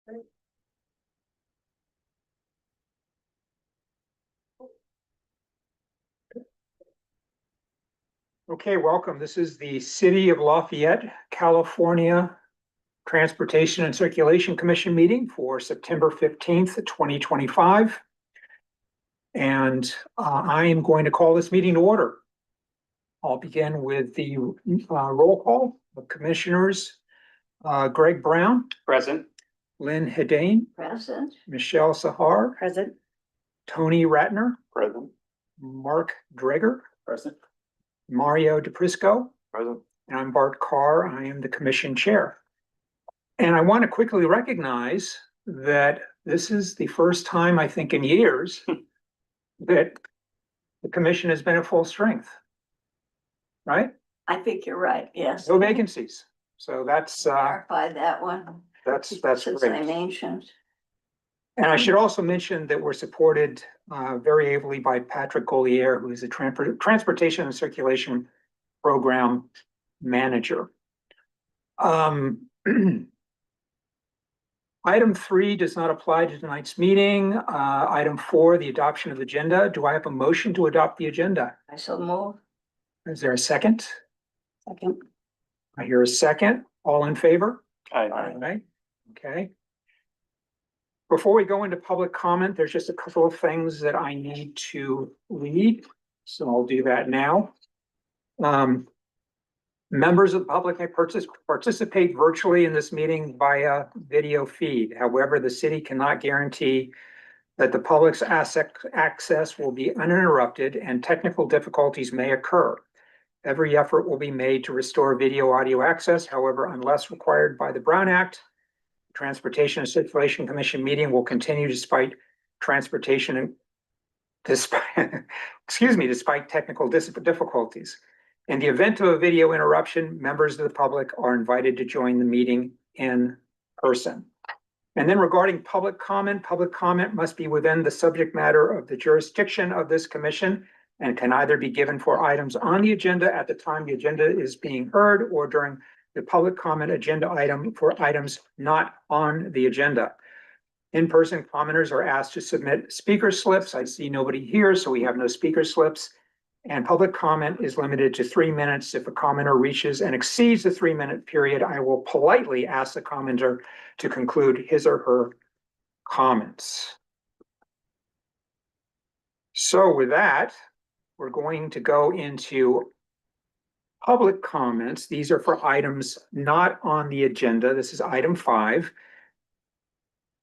Okay, welcome. This is the City of Lafayette, California Transportation and Circulation Commission meeting for September 15th, 2025. And I am going to call this meeting to order. I'll begin with the roll call of commissioners. Greg Brown. Present. Lynn Hedane. Present. Michelle Sahar. Present. Tony Ratner. Present. Mark Dreger. Present. Mario DePrisco. Present. And I'm Bart Carr. I am the commission chair. And I want to quickly recognize that this is the first time, I think, in years that the commission has been at full strength. Right? I think you're right, yes. No vacancies. So that's Clarified that one. that's Since great. I'm ancient. And I should also mention that we're supported very ably by Patrick Golier, who is a transportation and circulation program manager. Item 3 does not apply to tonight's meeting. Item 4, the adoption of the agenda. Do I have a motion to adopt the agenda? I shall move. Is there a second? Second. I hear a second. All in favor? Aye. Aye. Okay. Before we go into public comment, there's just a couple of things that I need to read, so I'll do that now. Members of the public may participate virtually in this meeting via video feed. However, the city cannot guarantee that the public's access will be uninterrupted and technical difficulties may occur. Every effort will be made to restore video audio access. However, unless required by the Brown Act, Transportation and Circulation Commission meeting will continue despite despite technical difficulties. In the event of a video interruption, members of the public are invited to join the meeting in person. And then regarding public comment must be within the subject matter of the jurisdiction of this commission and can either be given for items on the agenda at the time the agenda is being heard or during the public comment agenda item for items not on the agenda. In-person commenters are asked to submit speaker slips. I see nobody here, so we have no speaker slips. And public comment is limited to 3 minutes. If a commenter reaches and exceeds the 3-minute period, I will politely ask the commenter to conclude his or her comments. So with that, we're going to go into public comments. These are for items not on the agenda. This is item 5.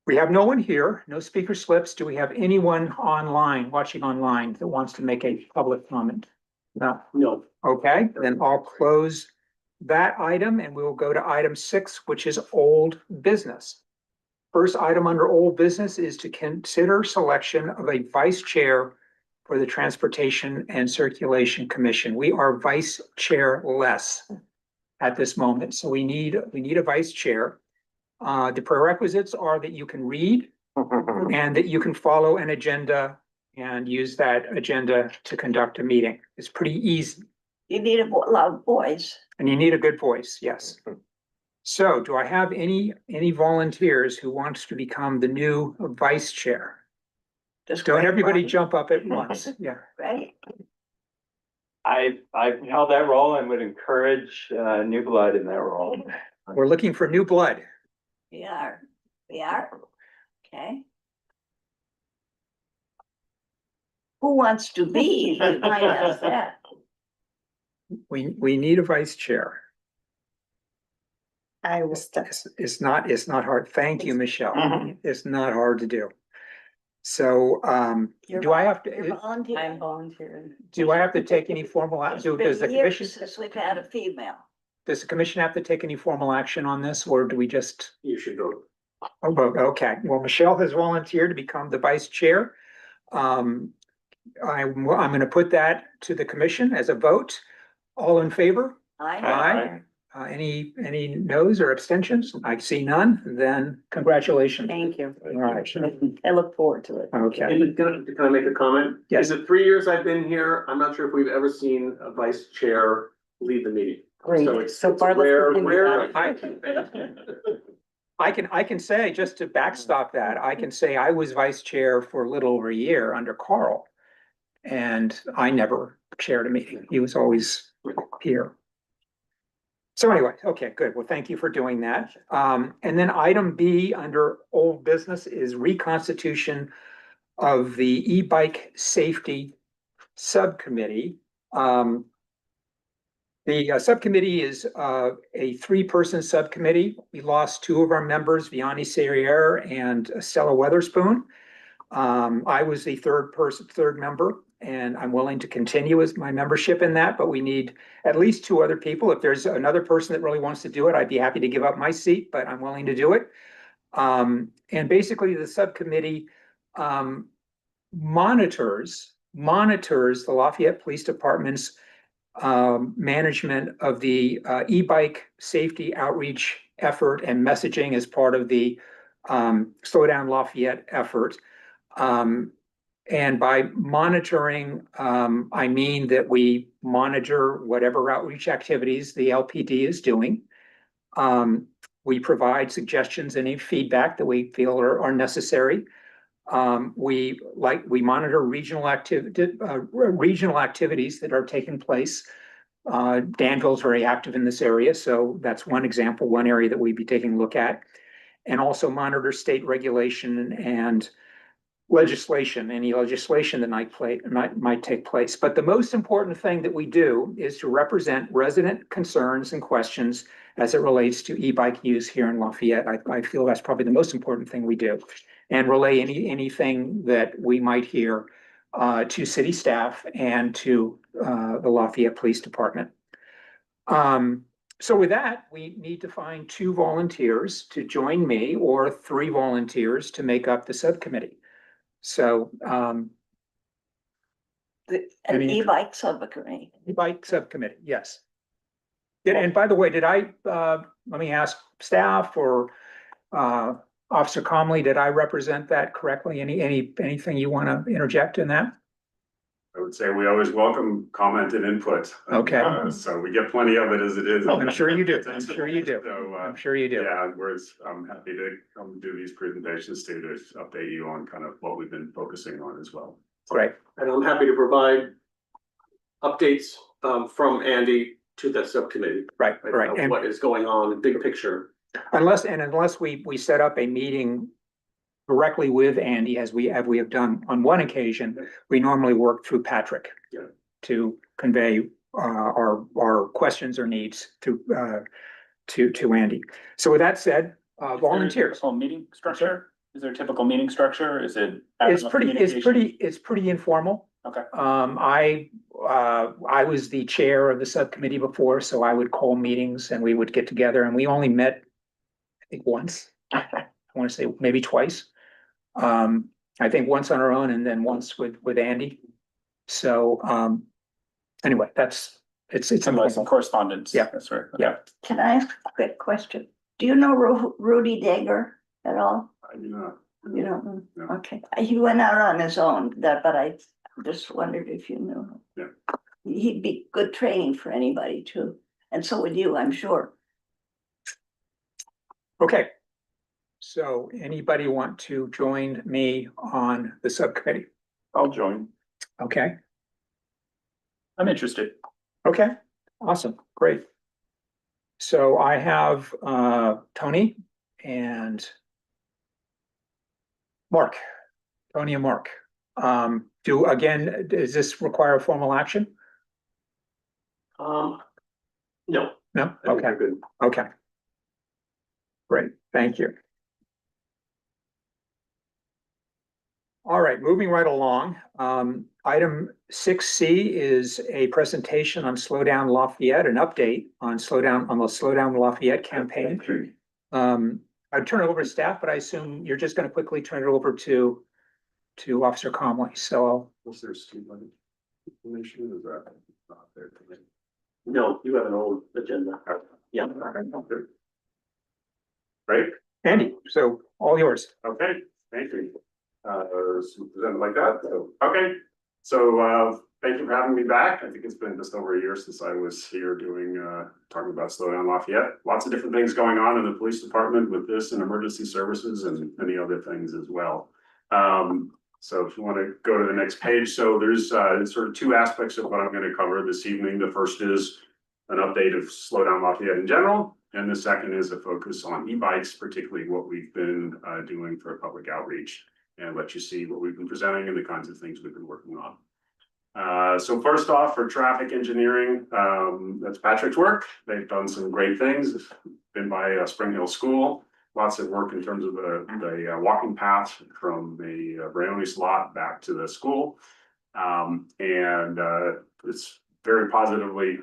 We have no one here, no speaker slips. Do we have anyone online, watching online, that wants to make a public comment? No. No. Okay, then I'll close that item and we'll go to item 6, which is old business. First item under old business is to consider selection of a vice chair for the Transportation and Circulation Commission. We are vice chair-less at this moment, so we need a vice chair. The prerequisites are that you can read and that you can follow an agenda and use that agenda to conduct a meeting. It's pretty easy. You need a loud voice. And you need a good voice, yes. So do I have any volunteers who wants to become the new vice chair? Don't everybody jump up at once, yeah. Right? I've held that role and would encourage new blood in that role. We're looking for new blood. We are. Okay. Who wants to be? You might ask that. We need a vice chair. I will step. It's not hard. Thank you, Michelle. Mhm. It's not hard to do. So, do I have to, I'm volunteering. do I have to take any formal action? Does the Years commission, since we've had a female. does the commission have to take any formal action on this, or do we just? You should vote. Oh, okay. Well, Michelle has volunteered to become the vice chair. I'm going to put that to the commission as a vote. All in favor? Aye. Any no's or abstentions? I see none. Then congratulations. Thank you. All right. I look forward to it. Okay. Can I make a comment? Yes. Is it 3 years I've been here? I'm not sure if we've ever seen a vice chair lead the meeting. Great. So it's So far, let's rare, continue rare. that. I can say, just to backstop that, I can say I was vice chair for a little over a year under Carl. And I never chaired a meeting. He was always here. So anyway, okay, good. Well, thank you for doing that. And then item B under old business is reconstitution of the e-bike safety subcommittee. The subcommittee is a three-person subcommittee. We lost two of our members, Vianney Serriere and Stella Weatherspoon. I was the third member, and I'm willing to continue as my membership in that, but we need at least two other people. If there's another person that really wants to do it, I'd be happy to give up my seat, but I'm willing to do it. And basically the subcommittee monitors the Lafayette Police Department's management of the e-bike safety outreach effort and messaging as part of the Slow Down Lafayette effort. And by monitoring, I mean that we monitor whatever outreach activities the LPD is doing. We provide suggestions and any feedback that we feel are necessary. We monitor regional activities that are taking place. Danville's very active in this area, so that's one example, one area that we'd be taking a look at. And also monitor state regulation and legislation, any legislation that might take place. But the most important thing that we do is to represent resident concerns and questions as it relates to e-bike use here in Lafayette. I feel that's probably the most important thing we do, and relay anything that we might hear to city staff and to the Lafayette Police Department. So with that, we need to find two volunteers to join me or three volunteers to make up the subcommittee. So An Any- e-bike subcommittee. e-bike subcommittee, yes. And by the way, did I let me ask staff or Officer Comley, did I represent that correctly? Anything you want to interject in that? I would say we always welcome comment and input. Okay. So we get plenty of it as it is. I'm sure you do. I'm sure you do. So, I'm sure you do. yeah, I'm happy to come do these presentations too, to update you on kind of what we've been focusing on as well. Great. And I'm happy to provide updates from Andy to the subcommittee. Right, Of right. And what is going on, big picture. unless we set up a meeting directly with Andy, as we have done on one occasion, we normally work through Patrick Yeah. to convey our questions or needs to Andy. So with that said, volunteers. Typical meeting structure? Is there a typical meeting structure? Is it? It's pretty informal. Okay. I was the chair of the subcommittee before, so I would call meetings and we would get together, and we only met, I think, once. I want to say maybe twice. I think once on our own and then once with Andy. So anyway, it's Some like some correspondence. Yeah. That's right. Yeah. Can I ask a quick question? Do you know Rudy Dager at all? I do not. You don't know? No. Okay, he went out on his own, but I just wondered if you knew him. Yeah. He'd be good training for anybody too, and so would you, I'm sure. Okay. So anybody want to join me on the subcommittee? I'll join. Okay, I'm interested. okay, awesome, great. So I have Tony and Mark, Tony and Mark. Does this require a formal action? No. No? I think Okay, we're good. okay. Great, thank you. All right, moving right along. Item 6C is a presentation on Slow Down Lafayette, an update on the Slow Down Lafayette campaign. I'd turn it over to staff, but I assume you're just going to quickly turn it over to Officer Comley. So Was there street light information? Is that not there today? No, you have an old agenda. Yeah. Right? Andy, so all yours. Okay, thank you. So present it like that. So, okay. So, thank you for having me back. I think it's been just over a year since I was here doing, talking about Slow Down Lafayette. Lots of different things going on in the police department with this and emergency services and many other things as well. So if you want to go to the next page, so there's sort of two aspects of what I'm going to cover this evening. The first is an update of Slow Down Lafayette in general, and the second is a focus on e-bikes, particularly what we've been doing for public outreach, and let you see what we've been presenting and the kinds of things we've been working on. So first off, for traffic engineering, that's Patrick's work. They've done some great things. Been by Spring Hill School. Lots of work in terms of the walking path from the Briones lot back to the school. It's very positively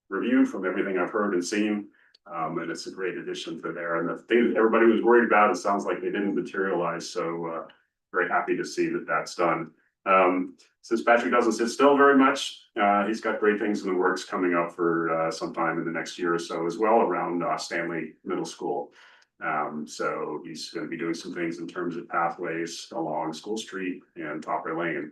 reviewed from everything I've heard and seen. And it's a great addition to there. And the thing that everybody was worried about, it sounds like they didn't materialize. So very happy to see that that's done. Since Patrick doesn't sit still very much, he's got great things in the works coming up for sometime in the next year or so as well around Stanley Middle School. So he's going to be doing some things in terms of pathways along School Street and Topper Lane.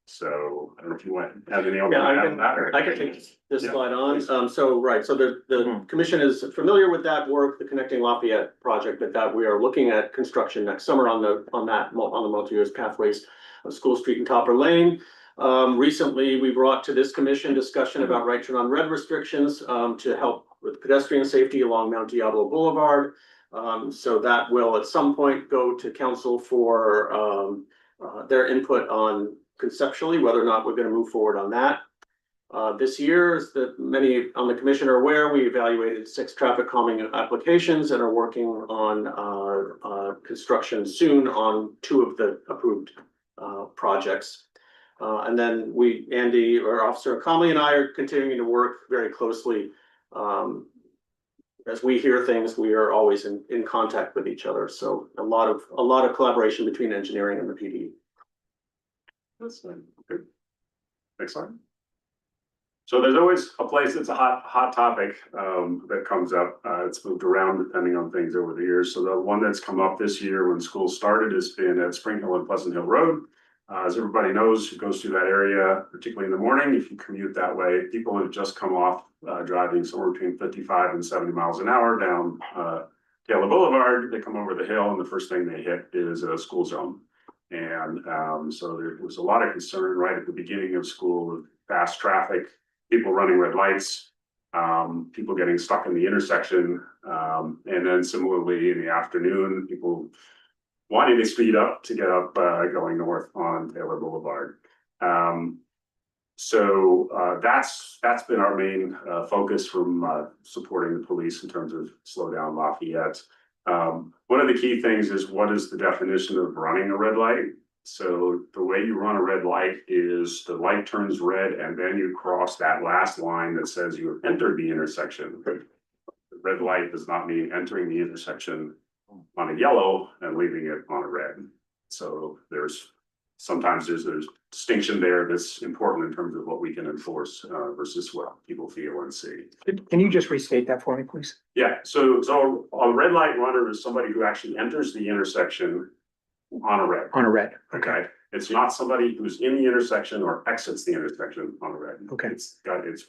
So I don't know if you want to add any other. Yeah, I can take this Yeah. slide on. So the commission is familiar with that work, the Connecting Lafayette project, that we are looking at construction next summer on the multi-use pathways of School Street and Topper Lane. Recently, we brought to this commission discussion about right turn on red restrictions to help with pedestrian safety along Mount Diablo Boulevard. So that will at some point go to council for their input on conceptually whether or not we're going to move forward on that. This year, as that many on the commission are aware, we evaluated 6 traffic calming applications and are working on construction soon on 2 of the approved projects. And then Andy, our officer Comley, and I are continuing to work very closely. As we hear things, we are always in contact with each other. So a lot of collaboration between engineering and the PD. That's good. Next slide. So there's always a place that's a hot topic that comes up. It's moved around depending on things over the years. So the one that's come up this year when school started has been at Spring Hill and Pleasant Hill Road. As everybody knows who goes through that area, particularly in the morning, if you commute that way, people have just come off driving somewhere between 55 and 70 miles an hour down Taylor Boulevard. They come over the hill and the first thing they hit is a school zone. And so there was a lot of concern right at the beginning of school with fast traffic, people running red lights, people getting stuck in the intersection. And then similarly in the afternoon, people wanting to speed up to get up going north on Taylor Boulevard. So that's been our main focus from supporting the police in terms of Slow Down Lafayette. One of the key things is what is the definition of running a red light? So the way you run a red light is the light turns red and then you cross that last line that says you have entered the intersection. The red light does not mean entering the intersection on a yellow and leaving it on a red. So sometimes there's a distinction there that's important in terms of what we can enforce versus what people feel and see. Can you just restate that for me, please? Yeah, so a red light runner is somebody who actually enters the intersection on a red. On a red, Okay, it's not somebody who's in the intersection or exits the intersection on a red. Okay.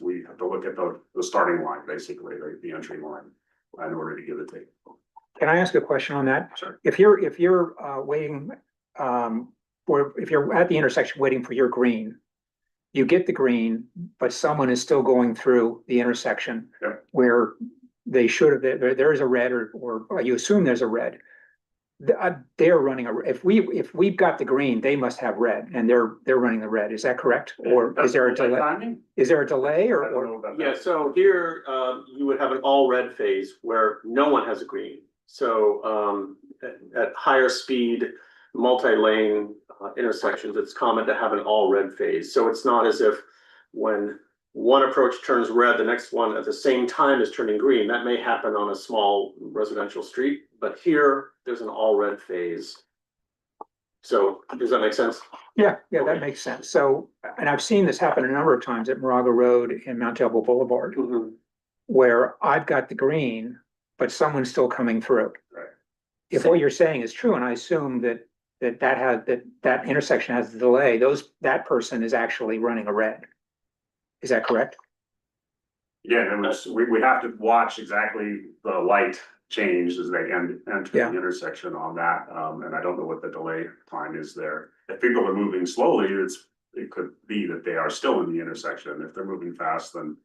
We have to look at the starting line, basically, the entry line in order to give it to you. Can I ask a question on that? Sure. If you're waiting, or if you're at the intersection waiting for your green, you get the green, but someone is still going through the intersection. Yep. Where they should have, there is a red or you assume there's a red. They're running if we've got the green, they must have red and they're running the red. Is that correct? Or is there a delay? Timing? Is there a delay I don't or? know about that. Yeah, so here you would have an all red phase where no one has a green. So at higher speed, multi-lane intersections, it's common to have an all red phase. So it's not as if when one approach turns red, the next one at the same time is turning green. That may happen on a small residential street, but here there's an all red phase. So does that make sense? Yeah, that makes sense. So, and I've seen this happen a number of times at Moraga Road and Mount Diablo Boulevard, Mhm. where I've got the green, but someone's still coming through. Right. If what you're saying is true, and I assume that intersection has a delay, that person is actually running a red. Is that correct? Yeah, it was, we have to watch exactly the light change as they enter Yeah. the intersection on that. And I don't know what the delay time is there. If people are moving slowly, it could be that they are still in the intersection. If they're moving fast, then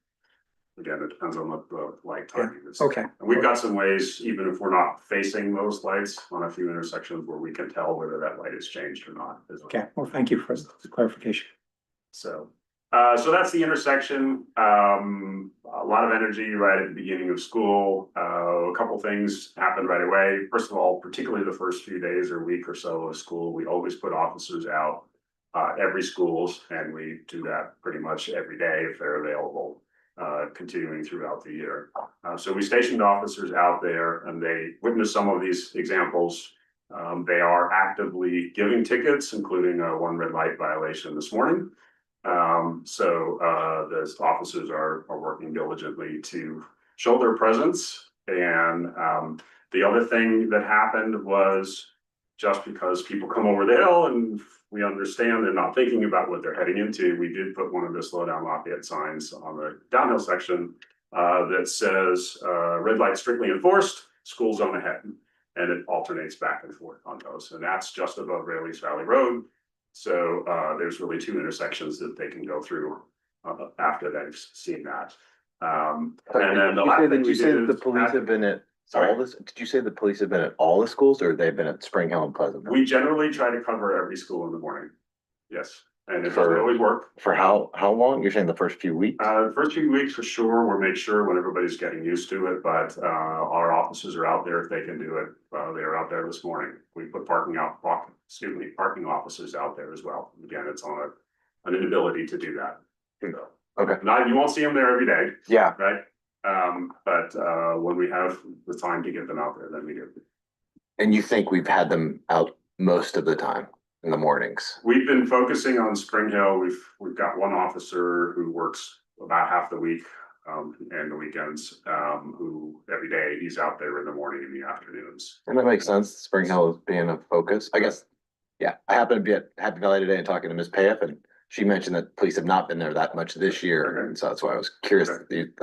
again, it depends on what the light timing is. Okay, And we've got some ways, even if we're not facing those lights on a few intersections where we can tell whether that light has changed or not. as well. okay. Well, thank you for the clarification. So that's the intersection. A lot of energy right at the beginning of school. A couple things happened right away. First of all, particularly the first few days or week or so of school, we always put officers out every schools, and we do that pretty much every day if they're available, continuing throughout the year. So we stationed officers out there, and they witnessed some of these examples. They are actively giving tickets, including one red light violation this morning. The officers are working diligently to show their presence. And the other thing that happened was, just because people come over the hill and we understand they're not thinking about what they're heading into, we did put one of the slow down Lafayette signs on the downhill section that says red light strictly enforced, school zone ahead. And it alternates back and forth on those. And that's just above Rayleigh's Valley Road. So there's really two intersections that they can go through after they've seen that. And then the last thing Did we you say did that the is police have been at all this? Did you say the police have been at all the schools, or they've been at Spring Hill and Pleasant Hill? we generally try to cover every school in the morning. Yes, and it doesn't For- always work. For how long? You're saying the first few weeks? The first few weeks for sure, we'll make sure when everybody's getting used to it, but our officers are out there if they can do it. They are out there this morning. We put parking officers out there as well. Again, it's on an inability to do that. So, Okay. you won't see them there every day, Yeah. right? But when we have the time to get them out there, then we do. And you think we've had them out most of the time in the mornings? We've been focusing on Spring Hill. We've got one officer who works about half the week and the weekends, who every day he's out there in the morning and the afternoons. And that makes sense. Spring Hill is being a focus, I guess. Yeah, I happened to be at Happy Valley today and talking to Ms. Payeff, and she mentioned that police have not been there that much this year, and so that's why I was curious.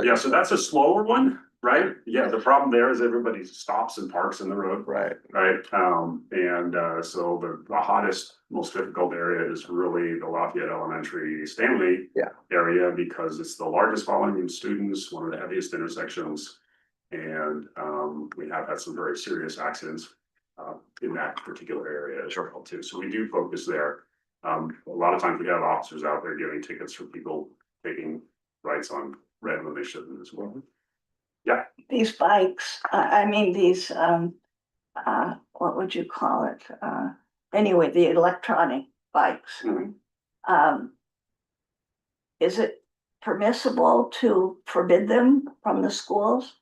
Yeah, so that's a slower one, right? Yeah, the problem there is everybody stops and parks in the road, Right. right? So the hottest, most difficult area is really the Lafayette Elementary Stanley area, because it's the largest volume of students, one of the heaviest intersections. And we have had some very serious accidents in that particular area as well too. So we do focus there. A lot of times we have officers out there giving tickets for people taking rights on red when they shouldn't as well. These bikes, I mean, these, what would you call it? Anyway, the electronic bikes. Mhm. Is it permissible to forbid them from the schools?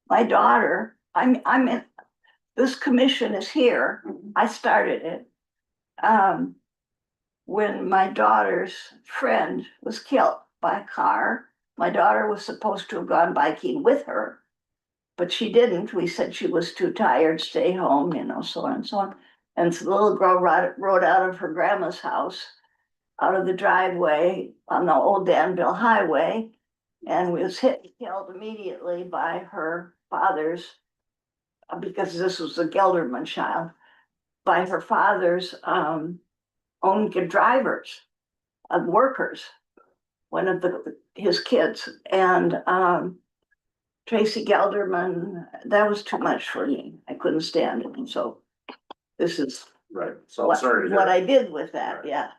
My daughter, I'm in, this commission is here, I started it. When my daughter's friend was killed by a car, my daughter was supposed to have gone biking with her, but she didn't. We said she was too tired, stay home, so on and so on. And so the little girl rode out of her grandma's house, out of the driveway on the old Danville Highway, and was hit and killed immediately by her father's, because this was a Gelderman child, by her father's own drivers, workers, one of his kids. And Tracy Gelderman, that was too much for me. I couldn't stand it. And so this is Right, so I'm sorry to hear what that. I did with that, Right. yeah.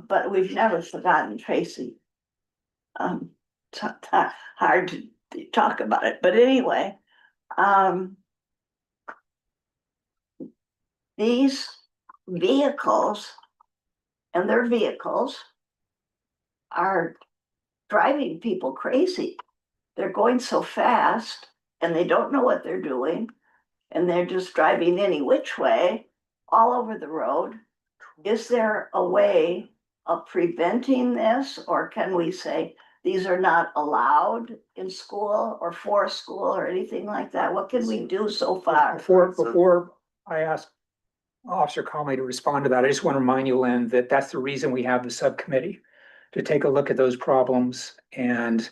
But we've never forgotten Tracy. Hard to talk about it, but anyway, these vehicles and their vehicles are driving people crazy. They're going so fast and they don't know what they're doing, and they're just driving any which way all over the road. Is there a way of preventing this, or can we say these are not allowed in school or for school or anything like that? What can we do so far? Before I ask Officer Conley to respond to that, I just want to remind you, Lynn, that that's the reason we have the subcommittee. to take a look at those problems and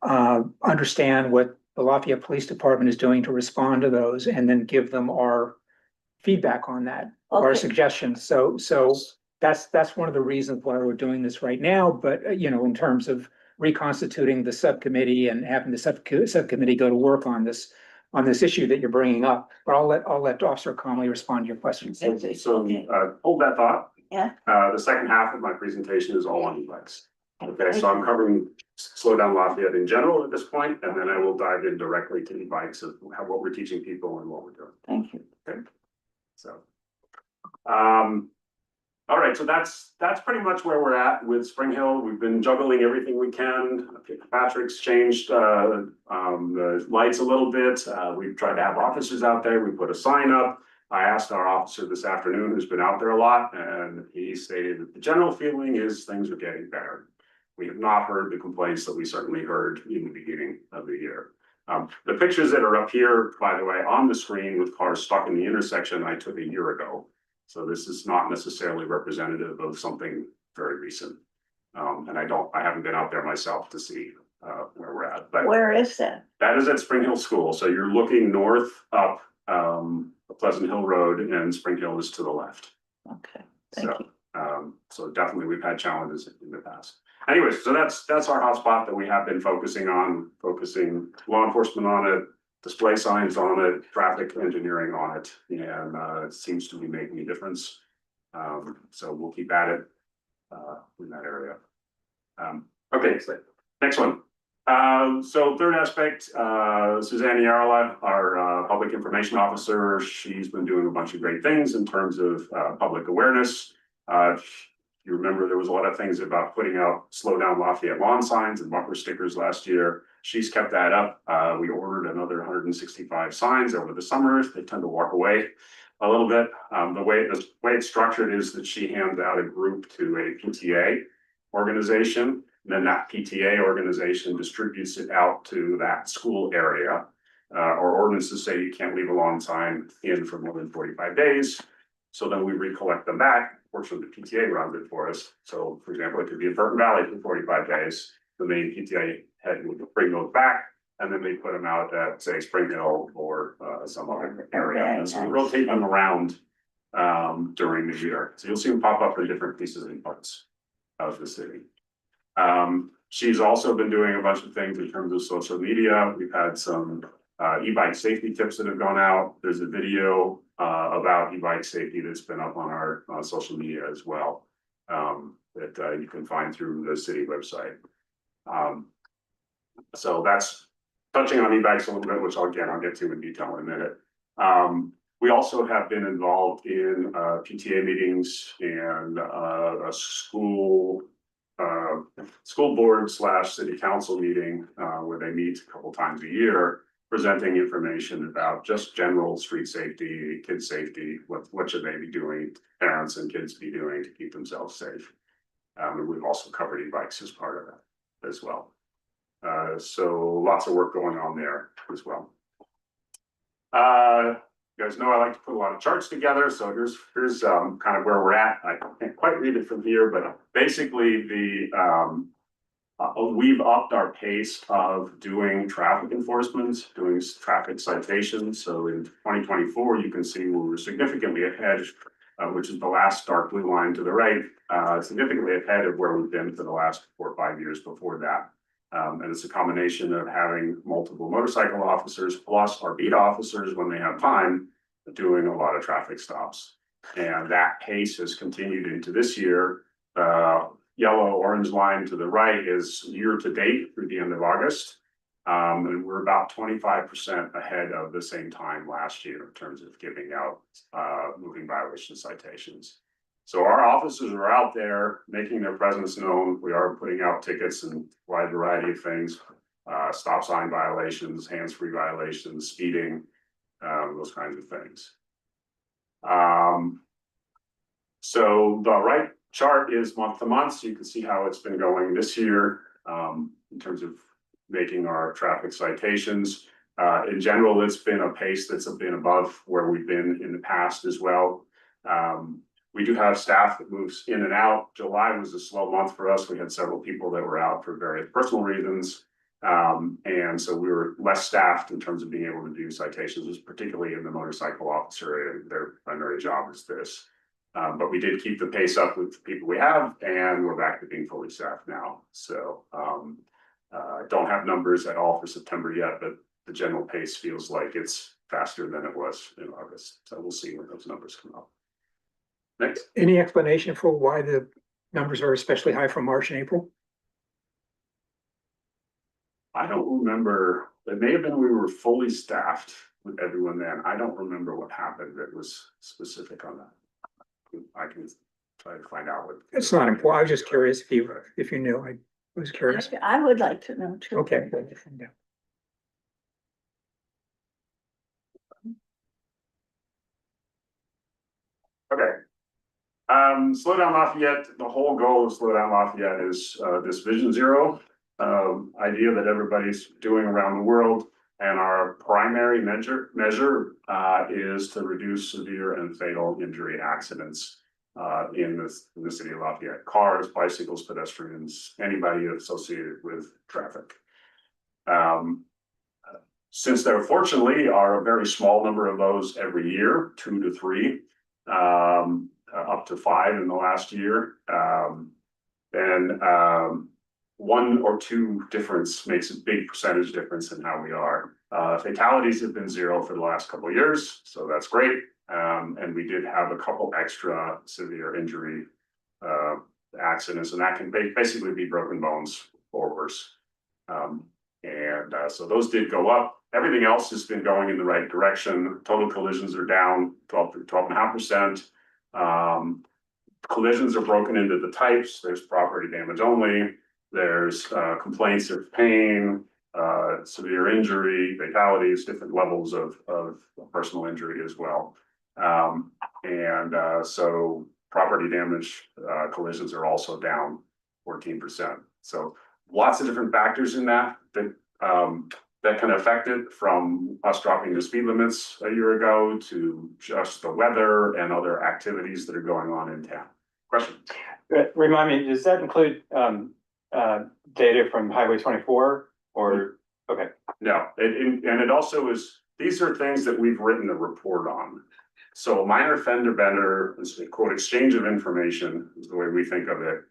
understand what the Lafayette Police Department is doing to respond to those, and then give them our feedback on that, our Okay. suggestions. So that's one of the reasons why we're doing this right now. But in terms of reconstituting the subcommittee and having the subcommittee go to work on this issue that you're bringing up. But I'll let Officer Conley respond to your questions. So, Okay. hold that thought. Yeah. The second half of my presentation is all on e-bikes. Okay, so I'm covering Slow Down Lafayette in general at this point, and then I will dive in directly to e-bikes of what we're teaching people and what we're doing. Thank you. So, all right, so that's pretty much where we're at with Spring Hill. We've been juggling everything we can. Patrick's changed the lights a little bit. We've tried to have officers out there. We put a sign up. I asked our officer this afternoon, who's been out there a lot, and he stated that the general feeling is things are getting better. We have not heard the complaints that we certainly heard in the beginning of the year. The pictures that are up here, by the way, on the screen with cars stuck in the intersection, I took a year ago. So this is not necessarily representative of something very recent. And I haven't been out there myself to see where we're at, but Where is that? that is at Spring Hill School. So you're looking north up Pleasant Hill Road, and Spring Hill is to the left. Okay, thank you. So definitely we've had challenges in the past. Anyways, so that's our hotspot that we have been focusing law enforcement on it, display signs on it, traffic engineering on it, and it seems to be making a difference. So we'll keep at it in that area. Okay, so next one. So third aspect, Suzanne Yarla, our public information officer, she's been doing a bunch of great things in terms of public awareness. You remember there was a lot of things about putting out Slow Down Lafayette lawn signs and bumper stickers last year. She's kept that up. We ordered another 165 signs over the summer. They tend to walk away a little bit. The way it's structured is that she hands out a group to a PTA organization. And then that PTA organization distributes it out to that school area. Our ordinances say you can't leave a lawn sign in for more than 45 days. So then we recollect them back. Fortunately, the PTA runs it for us. So for example, it could be in Burton Valley for 45 days. The main PTA head would bring those back, and then they put them out at, say, Spring Hill or some other area. And so we rotate them around during the year. So you'll see them pop up in different pieces and parts of the city. She's also been doing a bunch of things in terms of social media. We've had some e-bike safety tips that have gone out. There's a video about e-bike safety that's been up on our social media as well, that you can find through the city website. So that's touching on e-bikes a little bit, which I'll get to in detail in a minute. We also have been involved in PTA meetings and a school board / city council meeting where they meet a couple times a year, presenting information about just general street safety, kid safety, what should they be doing, parents and kids be doing to keep themselves safe. And we've also covered e-bikes as part of that as well. So lots of work going on there as well. You guys know I like to put a lot of charts together, so here's kind of where we're at. I can't quite read it from here, but basically we've upped our pace of doing traffic enforcement, doing traffic citations. So in 2024, you can see we were significantly ahead, which is the last dark blue line to the right, significantly ahead of where we've been for the last 4 or 5 years before that. And it's a combination of having multiple motorcycle officers plus our beat officers when they have time doing a lot of traffic stops. And that pace has continued into this year. Yellow orange line to the right is year to date through the end of August. And we're about 25% ahead of the same time last year in terms of giving out moving violation citations. So our officers are out there making their presence known. We are putting out tickets and a wide variety of things, stop sign violations, hands-free violations, speeding, those kinds of things. So the right chart is month to month, so you can see how it's been going this year in terms of making our traffic citations. In general, it's been a pace that's been above where we've been in the past as well. We do have staff that moves in and out. July was a slow month for us. We had several people that were out for various personal reasons. And so we were less staffed in terms of being able to do citations, particularly in the motorcycle officer area. Their primary job is this. But we did keep the pace up with the people we have, and we're back to being fully staffed now. So I don't have numbers at all for September yet, but the general pace feels like it's faster than it was in August. So we'll see when those numbers come up. Next. Any explanation for why the numbers are especially high for March and April? I don't remember. It may have been we were fully staffed with everyone then. I don't remember what happened that was specific on that. I can try to find out what. It's not important. I was just curious if you knew. I was curious. I would like to know too. Okay. Yeah. Okay. Slow Down Lafayette, the whole goal of Slow Down Lafayette is this Vision Zero idea that everybody's doing around the world. And our primary measure is to reduce severe and fatal injury accidents in the city of Lafayette. Cars, bicycles, pedestrians, anybody associated with traffic. Since there fortunately are a very small number of those every year, 2 to 3, up to 5 in the last year, then 1 or 2 difference makes a big percentage difference in how we are. Fatalities have been 0 for the last couple of years, so that's great. And we did have a couple extra severe injury accidents, and that can basically be broken bones or worse. So those did go up. Everything else has been going in the right direction. Total collisions are down 12.5%. Collisions are broken into the types. There's property damage only. There's complaints of pain, severe injury, fatalities, different levels of personal injury as well. So property damage collisions are also down 14%. So lots of different factors in that can affect it, from us dropping the speed limits a year ago to just the weather and other activities that are going on in town. Question? Remind me, does that include data from Highway 24 or, okay, No, and it also is, these are things that we've written a report on. So minor fender bender, quote, exchange of information is the way we think of it.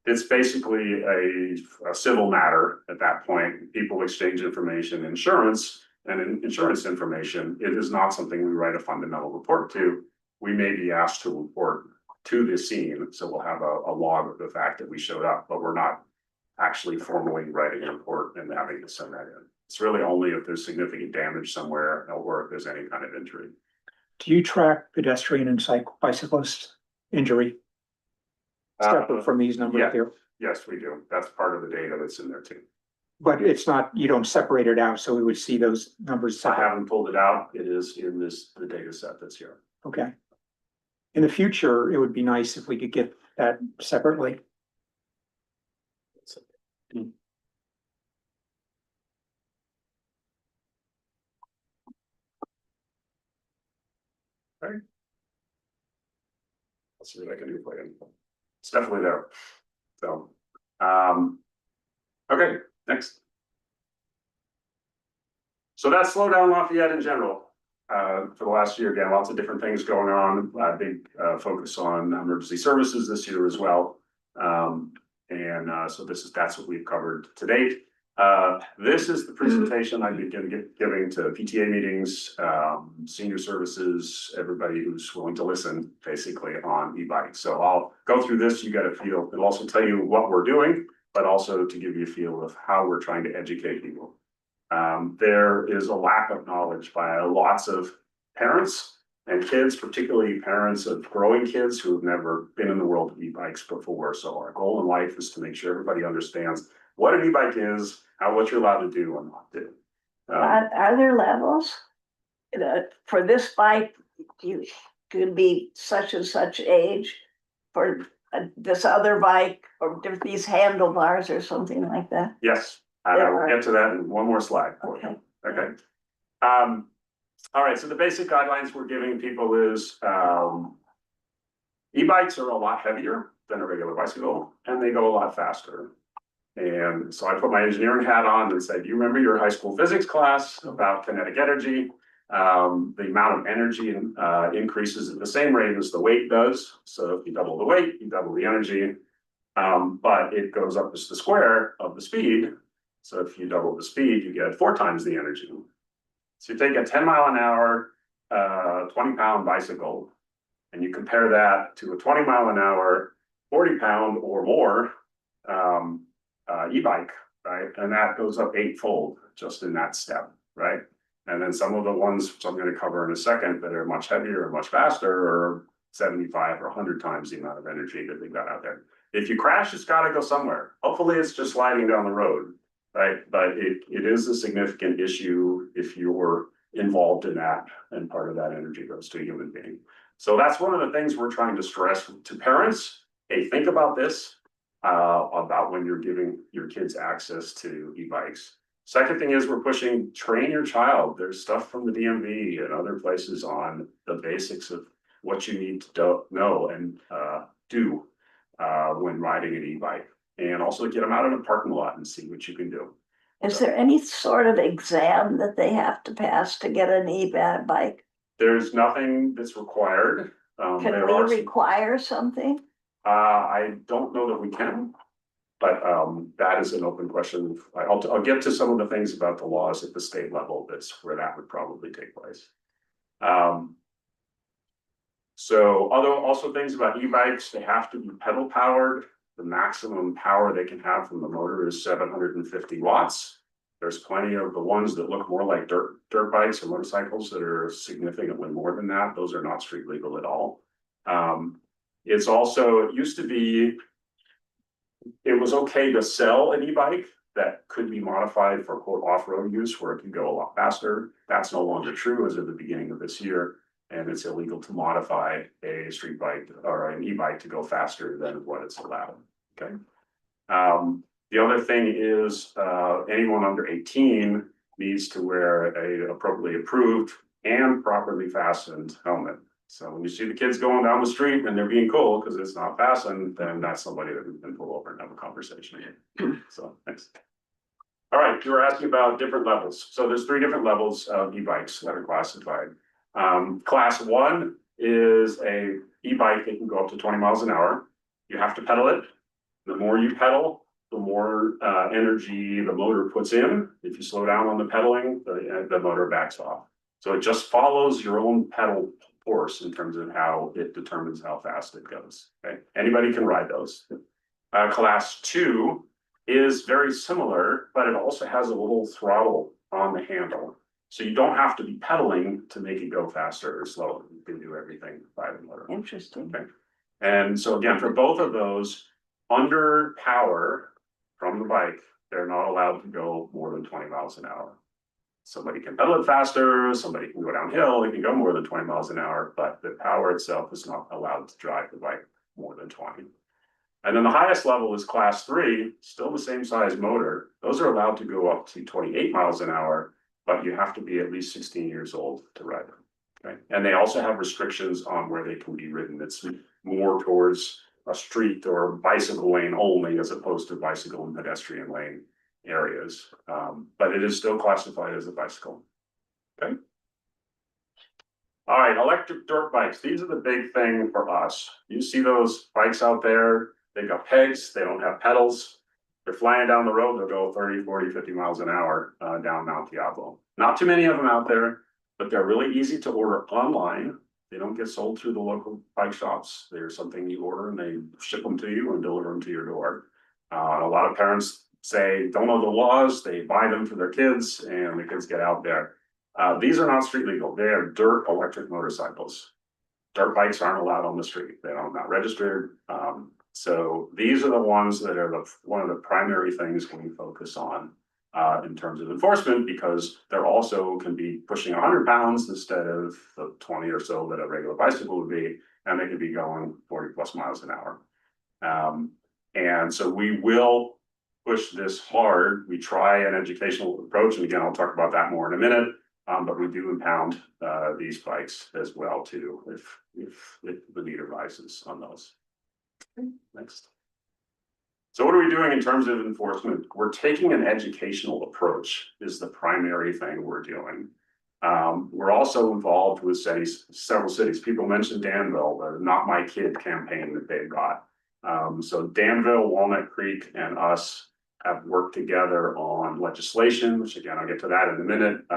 It's basically a civil matter at that point. People exchange information. Insurance and insurance information, it is not something we write a fundamental report to. We may be asked to report to the scene, so we'll have a log of the fact that we showed up, but we're not actually formally writing a report and having to send that in. It's really only if there's significant damage somewhere or if there's any kind of injury. Do you track pedestrian and bicyclist injury? Separate from these numbers yeah. here, Yes, we do. That's part of the data that's in there too. but it's not, you don't separate it out, so we would see those numbers I separate. haven't pulled it out. It is in the data set that's here. Okay. In the future, it would be nice if we could get that separately. Let's see what I can do for you. It's definitely there. So, okay, next. So that's Slow Down Lafayette in general. For the last year, again, lots of different things going on. Big focus on emergency services this year as well. So that's what we've covered to date. This is the presentation I've been giving to PTA meetings, senior services, everybody who's willing to listen, basically on e-bikes. So I'll go through this. You get a feel. It'll also tell you what we're doing, but also to give you a feel of how we're trying to educate people. There is a lack of knowledge by lots of parents and kids, particularly parents of growing kids who have never been in the world of e-bikes before. So our goal in life is to make sure everybody understands what an e-bike is, what you're allowed to do and not do. Are there levels? For this bike, you could be such and such age. For this other bike, or these handlebars or something like that? Yes, I will get to that in one more slide. Okay. Okay. All right, so the basic guidelines we're giving people is E-bikes are a lot heavier than a regular bicycle, and they go a lot faster. And so I put my engineering hat on and said, you remember your high school physics class about kinetic energy? The amount of energy increases at the same rate as the weight does. So if you double the weight, you double the energy. But it goes up as the square of the speed. So if you double the speed, you get 4 times the energy. So you take a 10 mile an hour, 20-pound bicycle, and you compare that to a 20 mile an hour, 40-pound or more e-bike, right? And that goes up 8-fold just in that step, right? And then some of the ones, which I'm going to cover in a second, that are much heavier and much faster are 75 or 100 times the amount of energy that they got out there. If you crash, it's got to go somewhere. Hopefully it's just sliding down the road, right? But it is a significant issue if you're involved in that, and part of that energy goes to a human being. So that's one of the things we're trying to stress to parents. Hey, think about this, about when you're giving your kids access to e-bikes. Second thing is we're pushing, train your child. There's stuff from the DMV and other places on the basics of what you need to know and do when riding an e-bike, and also get them out in a parking lot and see what you can do. Is there any sort of exam that they have to pass to get an e-bike? There's nothing that's required. Can there we are require something? I don't know that we can, but that is an open question. I'll get to some of the things about the laws at the state level. That's where that would probably take place. So also things about e-bikes, they have to be pedal powered. The maximum power they can have from the motor is 750 watts. There's plenty of the ones that look more like dirt bikes or motorcycles that are significantly more than that. Those are not street legal at all. It's also, it used to be, it was okay to sell an e-bike that could be modified for quote off-road use where it can go a lot faster. That's no longer true as of the beginning of this year. And it's illegal to modify a street bike or an e-bike to go faster than what it's allowed, okay? The other thing is anyone under 18 needs to wear a appropriately approved and properly fastened helmet. So when you see the kids going down the street and they're being cool because it's not fastened, then that's somebody that we can pull over and have a conversation with. So thanks. All right, you were asking about different levels. So there's 3 different levels of e-bikes that are classified. Class 1 is a e-bike that can go up to 20 miles an hour. You have to pedal it. The more you pedal, the more energy the motor puts in. If you slow down on the pedaling, the motor backs off. So it just follows your own pedal force in terms of how it determines how fast it goes. Okay, anybody can ride those. Class 2 is very similar, but it also has a little throttle on the handle. So you don't have to be pedaling to make it go faster or slower. You can do everything by the motor. Interesting. Okay. And so again, for both of those, under power from the bike, they're not allowed to go more than 20 miles an hour. Somebody can pedal it faster, somebody can go downhill, they can go more than 20 miles an hour, but the power itself is not allowed to drive the bike more than 20. And then the highest level is class 3, still the same size motor. Those are allowed to go up to 28 miles an hour, but you have to be at least 16 years old to ride them. Okay. And they also have restrictions on where they can be ridden. It's more towards a street or bicycle lane only, as opposed to bicycle and pedestrian lane areas. But it is still classified as a bicycle. Okay. All right, electric dirt bikes. These are the big thing for us. You see those bikes out there, they've got pegs, they don't have pedals. They're flying down the road, they'll go 30, 40, 50 miles an hour down Mount Diablo. Not too many of them out there, but they're really easy to order online. They don't get sold through the local bike shops. They're something you order and they ship them to you and deliver them to your door. A lot of parents say, don't know the laws, they buy them for their kids and the kids get out there. These are not street legal. They are dirt electric motorcycles. Dirt bikes aren't allowed on the street. They are not registered. So these are the ones that are one of the primary things we focus on in terms of enforcement, because they're also can be pushing 100 pounds instead of the 20 or so that a regular bicycle would be, and they could be going 40 plus miles an hour. And so we will push this hard. We try an educational approach, and again, I'll talk about that more in a minute. But we do impound, these bikes as well too, if the need arises on those. Okay, next. So what are we doing in terms of enforcement? We're taking an educational approach is the primary thing we're doing. We're also involved with cities, several cities. People mentioned Danville, the Not My Kid campaign that they've got. So Danville, Walnut Creek, and us have worked together on legislation, which again, I'll get to that in a minute.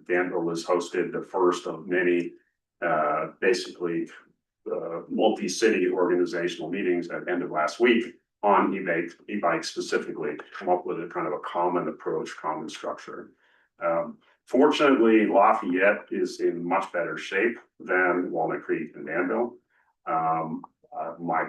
Danville has hosted the first of many, basically, multi-city organizational meetings at the end of last week on e-bikes specifically, to come up with a kind of a common approach, common structure. Fortunately, Lafayette is in much better shape than Walnut Creek and Danville. My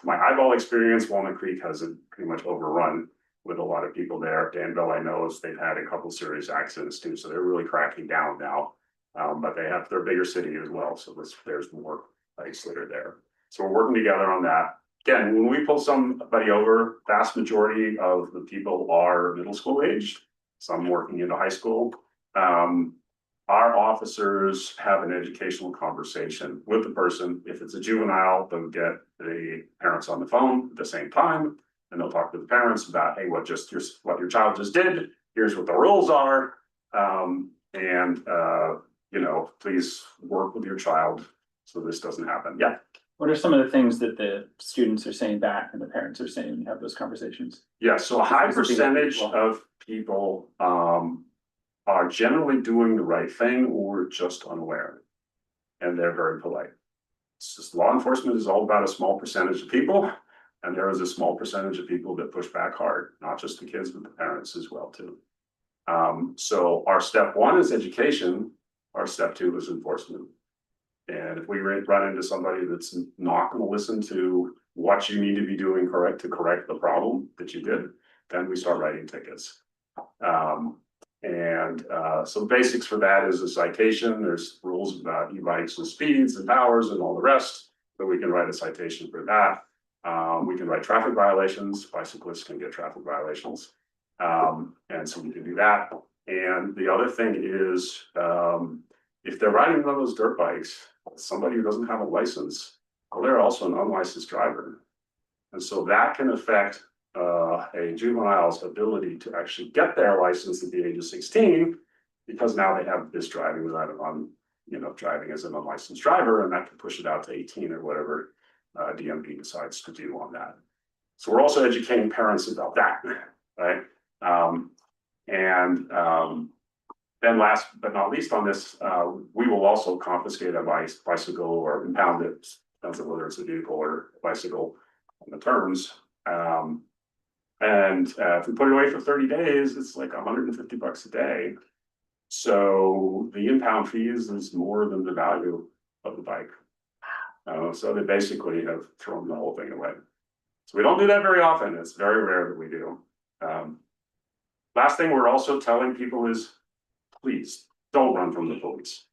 eyeball experience, Walnut Creek has it pretty much overrun with a lot of people there. Danville, I know, they've had a couple serious accidents too, so they're really cracking down now. But they're a bigger city as well, so there's more bikes that are there. So we're working together on that. Again, when we pull somebody over, vast majority of the people are middle school aged, some working into high school. Our officers have an educational conversation with the person. If it's a juvenile, they'll get the parents on the phone at the same time, and they'll talk to the parents about, hey, what your child just did, here's what the rules are. Please work with your child so this doesn't happen. Yeah. What are some of the things that the students are saying back and the parents are saying when you have those conversations? Yeah, so a high Is there things- percentage of people are generally doing the right thing or just unaware. And they're very polite. It's just law enforcement is all about a small percentage of people. And there is a small percentage of people that push back hard, not just the kids, but the parents as well too. So our step one is education. Our step two is enforcement. And if we run into somebody that's not going to listen to what you need to be doing to correct the problem that you did, then we start writing tickets. So basics for that is a citation. There's rules about e-bikes and speeds and powers and all the rest, but we can write a citation for that. We can write traffic violations. Bicyclists can get traffic violations. And so we can do that. And the other thing is, if they're riding one of those dirt bikes, somebody who doesn't have a license, well, they're also an unlicensed driver. And so that can affect a juvenile's ability to actually get their license at the age of 16, because now they have this driving driving as an unlicensed driver, and that can push it out to 18 or whatever DMV decides to do on that. So we're also educating parents about that, right? Then last but not least on this, we will also confiscate a bicycle or impound it, depends on whether it's a vehicle or a bicycle on the terms. If we put it away for 30 days, it's like $150 a day. So the impound fees is more than the value of the bike. So they basically have thrown the whole thing away. So we don't do that very often. It's very rare that we do. Last thing we're also telling people is, please don't run from the police.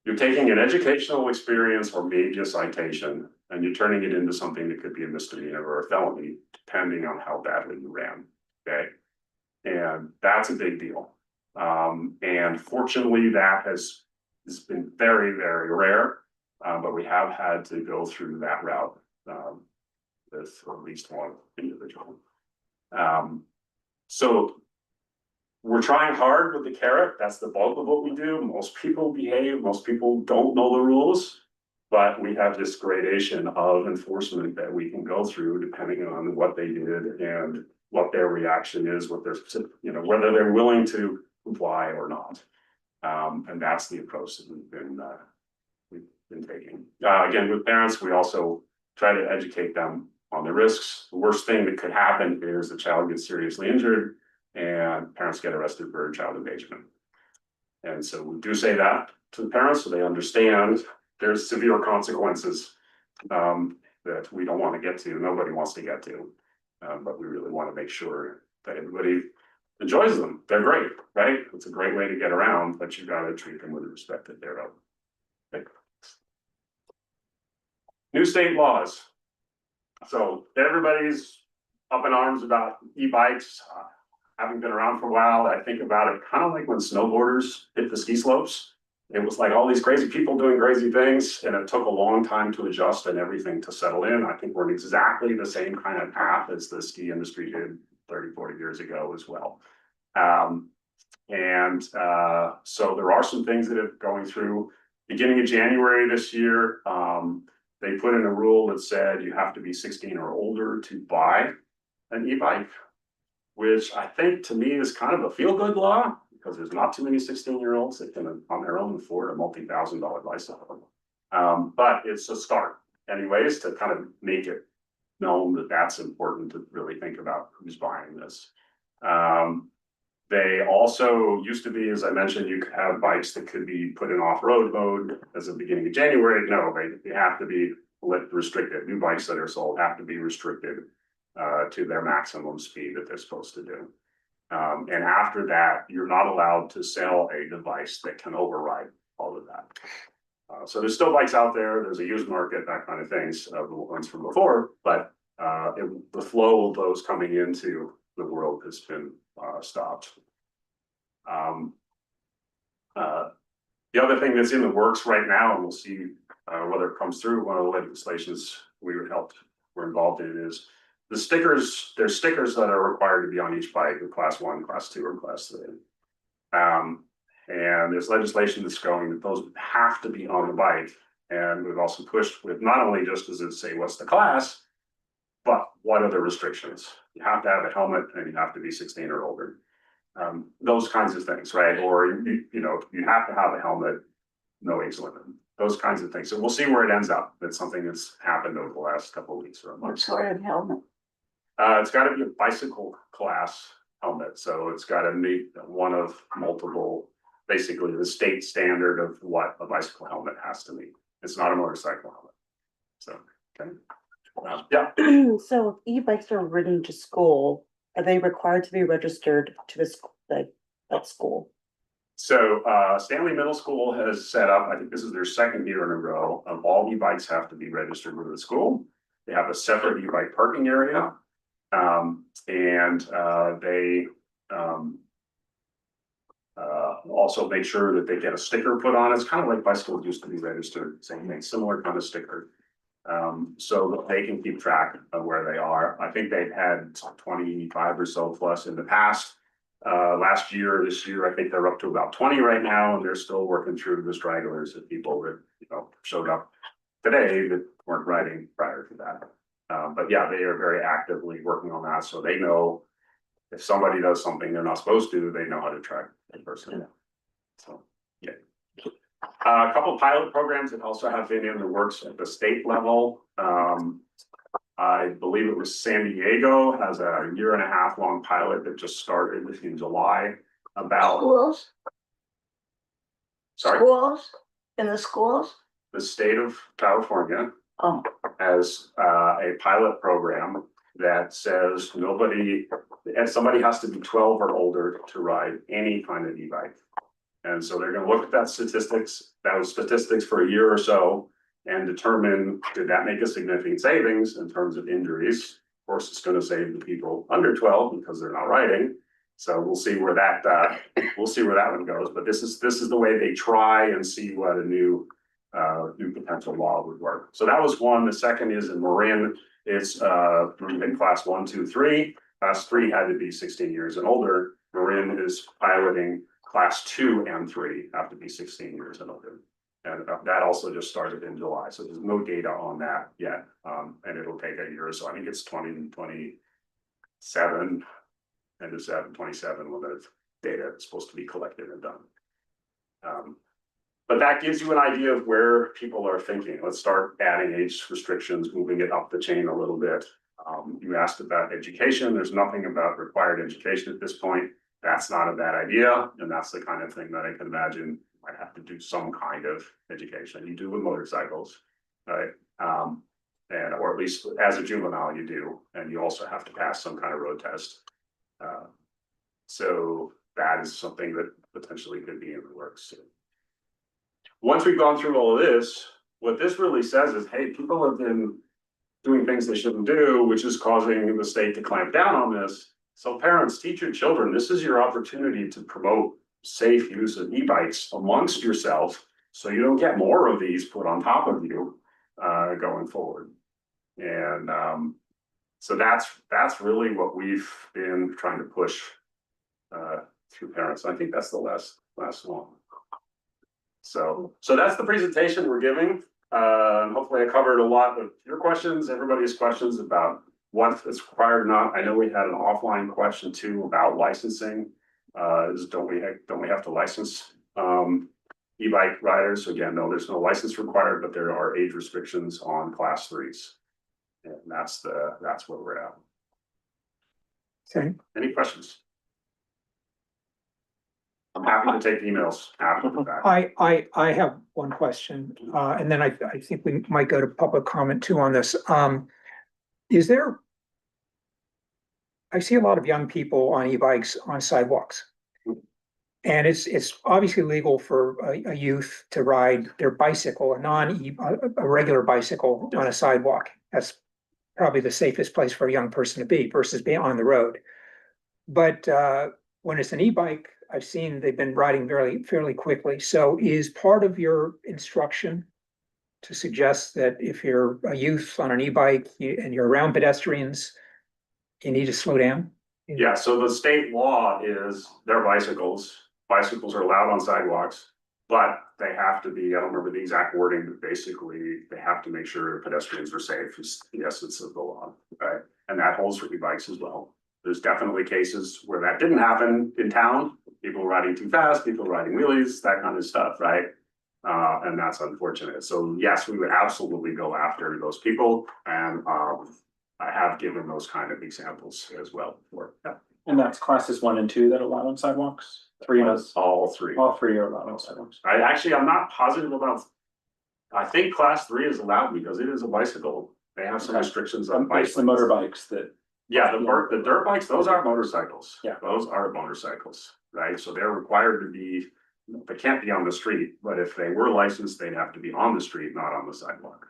You're taking an educational experience or maybe a citation, and you're turning it into something that could be a misdemeanor or a felony, depending on how badly you ran. Okay. And that's a big deal. And fortunately, that has been very, very rare. But we have had to go through that route with at least one individual. So we're trying hard with the carrot. That's the bulk of what we do. Most people behave, most people don't know the rules, but we have this gradation of enforcement that we can go through depending on what they did and what their reaction is, what their, whether they're willing to comply or not. And that's the approach that we've been taking. Again, with parents, we also try to educate them on the risks. The worst thing that could happen is the child gets seriously injured and parents get arrested for child endangerment. And so we do say that to the parents so they understand there's severe consequences that we don't want to get to, nobody wants to get to. But we really want to make sure that everybody enjoys them. They're great, right? It's a great way to get around, but you've got to treat them with the respect that they're owed. Okay. New state laws. So everybody's up in arms about e-bikes. having been around for a while, I think about it kind of like when snowboarders hit the ski slopes. It was like all these crazy people doing crazy things, and it took a long time to adjust and everything to settle in. I think we're in exactly the same kind of path as the ski industry did 30, 40 years ago as well. So there are some things that are going through. Beginning of January this year, they put in a rule that said you have to be 16 or older to buy an e-bike, which I think to me is kind of a feel-good law, because there's not too many 16-year-olds that can on their own afford a multi-$1,000 bicycle. But it's a start anyways to kind of make it known that that's important to really think about who's buying this. They also used to be, as I mentioned, you could have bikes that could be put in off-road mode as of beginning of January. No, they have to be restricted. New bikes that are sold have to be restricted to their maximum speed that they're supposed to do. And after that, you're not allowed to sell a device that can override all of that. So there's still bikes out there. There's a used market, that kind of things, the ones from before, but the flow of those coming into the world has been stopped. The other thing that's in the works right now, and we'll see whether it comes through, one of the legislations we're involved in is the stickers. There's stickers that are required to be on each bike, class 1, class 2, or class 3. And there's legislation that's going that those have to be on the bike. And we've also pushed with not only just does it say what's the class, but what are the restrictions? You have to have a helmet and you have to be 16 or older. Those kinds of things, right? Or you know, you have to have a helmet, no age limit. Those kinds of things. So we'll see where it ends up. That's something that's happened over the last couple of weeks or a month. What sort of helmet? It's got to be a bicycle class helmet. So it's got to meet one of multiple, basically the state standard of what a bicycle helmet has to meet. It's not a motorcycle helmet. So, okay. Yeah. So if e-bikes are ridden to school, are they required to be registered to the school, that school? So Stanley Middle School has set up, I think this is their second year in a row, of all e-bikes have to be registered with the school. They have a separate e-bike parking area. They also make sure that they get a sticker put on. It's kind of like bicycles used to be registered, same thing, similar kind of sticker. So that they can keep track of where they are. I think they've had 25 or so plus in the past. Last year, this year, I think they're up to about 20 right now, and they're still working through the stragglers of people that, you know, showed up today that weren't riding prior to that. But yeah, they are very actively working on that, so they know if somebody does something they're not supposed to, they know how to track the person. So, yeah. A couple of pilot programs that also have been in the works at the state level. I believe it was San Diego has a 1.5 year long pilot that just started in July about. Schools? Sorry, Schools? In the schools? the state of California Oh, has a pilot program that says somebody has to be 12 or older to ride any kind of e-bike. And so they're gonna look at those statistics for a year or so and determine, did that make a significant savings in terms of injuries? Of course, it's gonna save the people under 12 because they're not riding. So we'll see where that one goes. But this is the way they try and see what a new potential law would work. So that was one. The second is in Marin. It's in class 1, 2, 3. Class 3 had to be 16 years and older. Marin is piloting class 2 and 3 have to be 16 years and older. And that also just started in July. So there's no data on that yet. And it'll take a year or so. I think it's 2027, end of 27 when the data is supposed to be collected and done. But that gives you an idea of where people are thinking. Let's start adding age restrictions, moving it up the chain a little bit. You asked about education. There's nothing about required education at this point. That's not a bad idea. And that's the kind of thing that I can imagine you might have to do some kind of education. You do with motorcycles, right? Or at least as a juvenile you do. And you also have to pass some kind of road test. So that is something that potentially could be in the works. Once we've gone through all of this, what this really says is, hey, people have been doing things they shouldn't do, which is causing the state to clamp down on this. So parents, teach your children, this is your opportunity to promote safe use of e-bikes amongst yourself. So you don't get more of these put on top of you, going forward. And, so that's really what we've been trying to push, through parents. I think that's the last one. So that's the presentation we're giving. Hopefully I covered a lot of your questions, everybody's questions about what is required or not. I know we had an offline question too about licensing. Don't we have to license e-bike riders? So again, no, there's no license required, but there are age restrictions on class 3s. And that's where we're at. Okay. Any questions? I'm happy to take emails after the fact. I have one question, and then I think we might go to public comment too on this. Is there? I see a lot of young people on e-bikes on sidewalks. And it's obviously legal for a youth to ride their bicycle, a regular bicycle on a sidewalk. That's probably the safest place for a young person to be versus being on the road. But when it's an e-bike, I've seen they've been riding fairly quickly. So is part of your instruction to suggest that if you're a youth on an e-bike and you're around pedestrians, you need to slow down? Yeah, so the state law is their bicycles. Bicycles are allowed on sidewalks, but they have to be, I don't remember the exact wording, but basically they have to make sure pedestrians are safe is the essence of the law, right? And that holds for e-bikes as well. There's definitely cases where that didn't happen in town, people riding too fast, people riding wheelies, that kind of stuff, right? And that's unfortunate. So yes, we would absolutely go after those people. And I have given those kind of examples as well before. Yeah. And that's classes 1 and 2 that are allowed on sidewalks? 3 and All three. all 3 are allowed on sidewalks. I'm not positive about. I think class 3 is allowed because it is a bicycle. They have some Okay. restrictions on It's bikes. the motorbikes that, Yeah, the dirt bikes, those are motorcycles. Yeah. Those are motorcycles, right? So they're required to be, they can't be on the street, but if they were licensed, they'd have to be on the street, not on the sidewalk.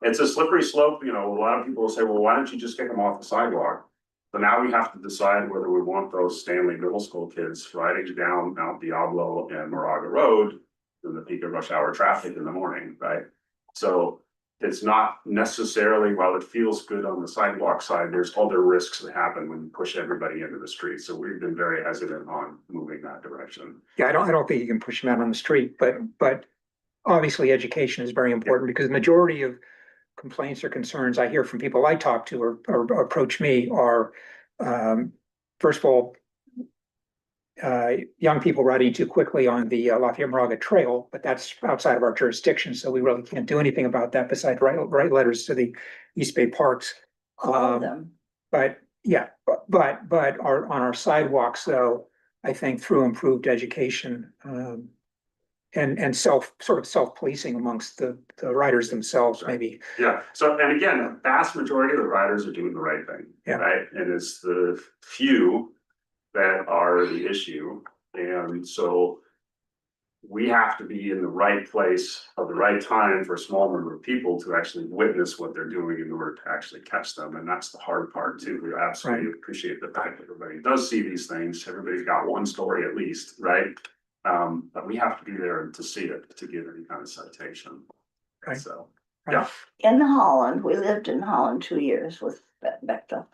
It's a slippery slope, you know, a lot of people will say, well, why don't you just get them off the sidewalk? So now we have to decide whether we want those Stanley Middle School kids riding down Mount Diablo and Moraga Road in the peak of rush hour traffic in the morning, right? So it's not necessarily, while it feels good on the sidewalk side, there's other risks that happen when you push everybody into the street. So we've been very hesitant on moving that direction. Yeah, I don't think you can push them out on the street, but obviously education is very important because the majority of complaints or concerns I hear from people I talk to or approach me are, first of all, young people riding too quickly on the Lafayette Moraga Trail, but that's outside of our jurisdiction, so we really can't do anything about that besides write letters to the East Bay Parks. All of them. But yeah, but on our sidewalks, though, I think through improved education, and self-policing amongst the riders themselves, maybe. Yeah, so, and again, the vast majority of the riders are doing the right thing, Yeah. right? And it's the few that are the issue. And so we have to be in the right place at the right time for a small number of people to actually witness what they're doing in order to actually catch them. And that's the hard part too. We absolutely appreciate the fact that everybody does see these things. Everybody's got one story at least, right? But we have to be there to see it, to give any kind of citation. Right. So, Right. yeah. In Holland, we lived in Holland 2 years with Bechtel.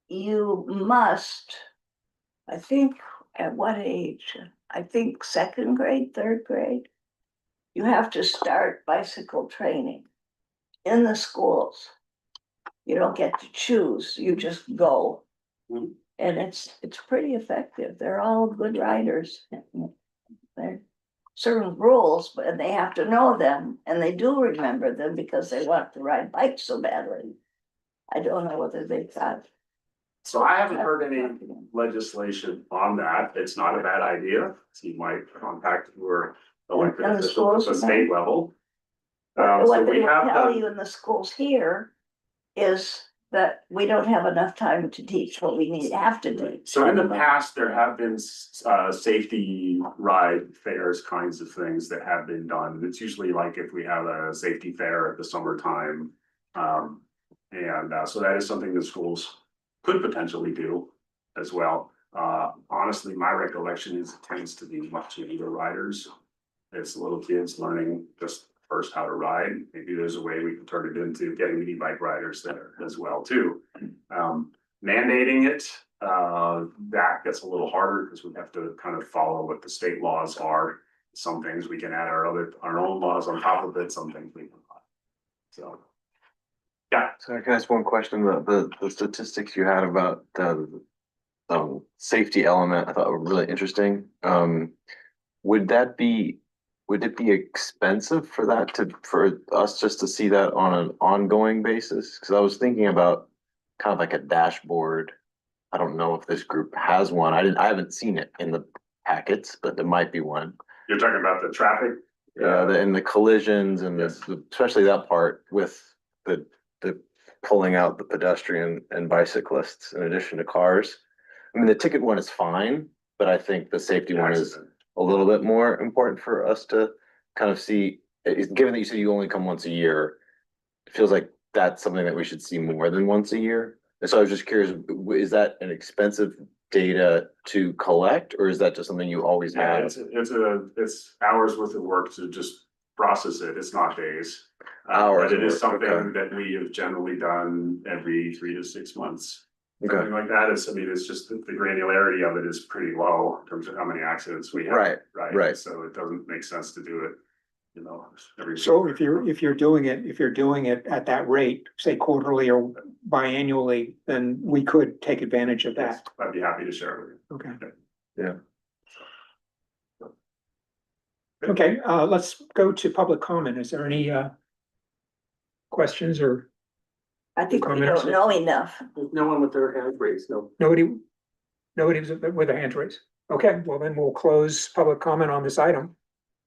You must, I think, at what age? I think 2nd grade, 3rd grade. You have to start bicycle training in the schools. You don't get to choose, you just go. Mhm. And it's pretty effective. They're all good riders. They're certain rules, but they have to know them, and they do remember them because they want to ride bikes so badly. I don't know whether they've got. So I haven't heard any legislation on that. It's not a bad idea. So you might contact your elected And the officials at the schools, state level. So What we they will have tell done, you in the schools here is that we don't have enough time to teach what we have to do. so in the past, there have been safety ride fairs kinds of things that have been done. It's usually like if we have a safety fair at the summertime. And so that is something that schools could potentially do as well. Honestly, my recollection is it tends to be much younger riders. It's little kids learning just first how to ride. Maybe there's a way we can turn it into getting e-bike riders there as well too. Mandating it, that gets a little harder because we have to kind of follow what the state laws are. Some things we can add our own laws on top of it, some things we can not. So. Yeah, So I can ask one question about the statistics you had about the safety element. I thought were really interesting. Would it be expensive for for us just to see that on an ongoing basis? Because I was thinking about kind of like a dashboard. I don't know if this group has one. I haven't seen it in the packets, but there might be one. you're talking about the traffic. And the collisions and especially that part with the pulling out the pedestrian and bicyclists in addition to cars. I mean, the ticket one is fine, but I think the safety one is a little bit more important for us to kind of see. Given that you said you only come once a year, it feels like that's something that we should see more than once a year. And so I was just curious, is that an expensive data to collect, or is that just something you always Yeah, have? it's hours worth of work to just process it. It's not days. Hours But it is worth, something okay. that we have generally done every 3 to 6 months. Okay, Something like that. It's just the granularity of it is pretty low in terms of how many accidents we have. Right, right. So it doesn't make sense to do it, every. So if you're doing it at that rate, say quarterly or biannually, then we could take advantage of Yes, that. I'd be happy to share with you. Okay. Yeah. Okay, let's go to public comment. Is there any questions or I think we Comments? don't know enough. There's no one with their hand raised, no. nobody was with a hand raised? Okay, well then we'll close public comment on this item.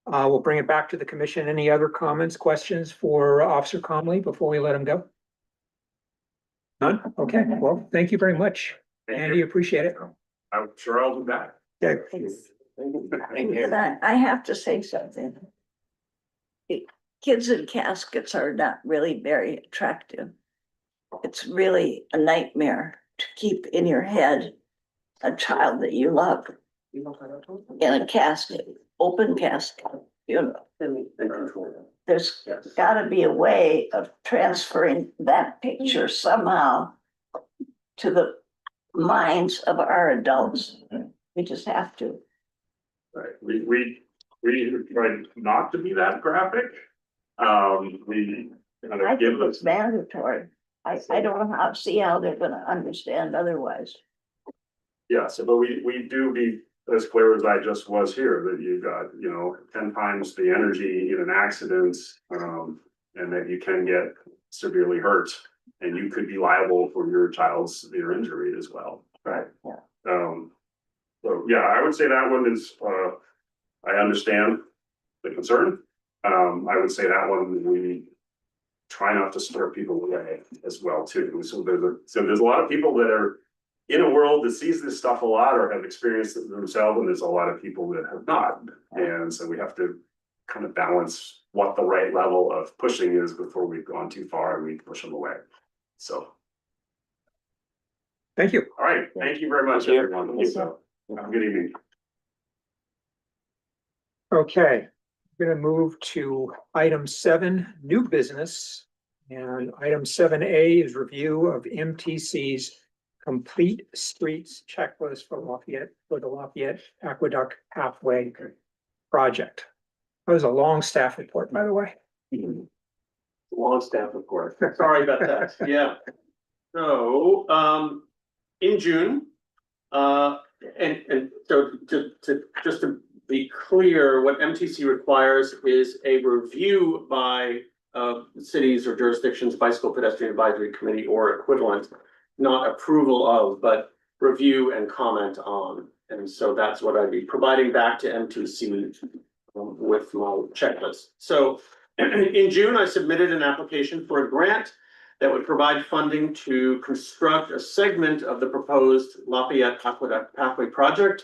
We'll bring it back to the commission. Any other comments, questions for Officer Comley before we let him go? None? Okay, well, thank you very much. Thank Andy, you. appreciate it. I'm sure I'll do that. Okay. But I have to say something. Kids in caskets are not really very attractive. It's really a nightmare to keep in your head a child that you love in a casket, open casket, There's gotta be a way of transferring that picture somehow to the minds of our adults. We just have to. Right, we tried not to be that graphic. We kind I of give think us, it's mandatory. I don't know see how they're gonna understand otherwise. yeah, so, but we do be as clear as I just was here, that you've got, 10 times the energy in an accident. And that you can get severely hurt and you could be liable for your child's severe injury as well. Right. Yeah. So, yeah, I would say that one is, I understand the concern. I would say that one, we try not to scare people away as well too. So there's a lot of people that are in a world that sees this stuff a lot or have experienced it themselves, and there's a lot of people that have not. And so we have to kind of balance what the right level of pushing is before we've gone too far and we push them away. So, Thank you. all right, thank you very much, Thank you. everyone. So, have a good evening. Okay, I'm gonna move to item 7, new business. And item 7A is review of MTC's complete streets checklist for the Lafayette Aqueduct Pathway project. That was a long staff report, by the way. Long staff report. Sorry about that. Yeah. So, in June, and so just to be clear, what MTC requires is a review by cities or jurisdictions, Bicycle Pedestrian Advisory Committee or equivalent, not approval of, but review and comment on. And so that's what I'd be providing back to MTC with my checklist. So in June, I submitted an application for a grant that would provide funding to construct a segment of the proposed Lafayette Aqueduct Pathway project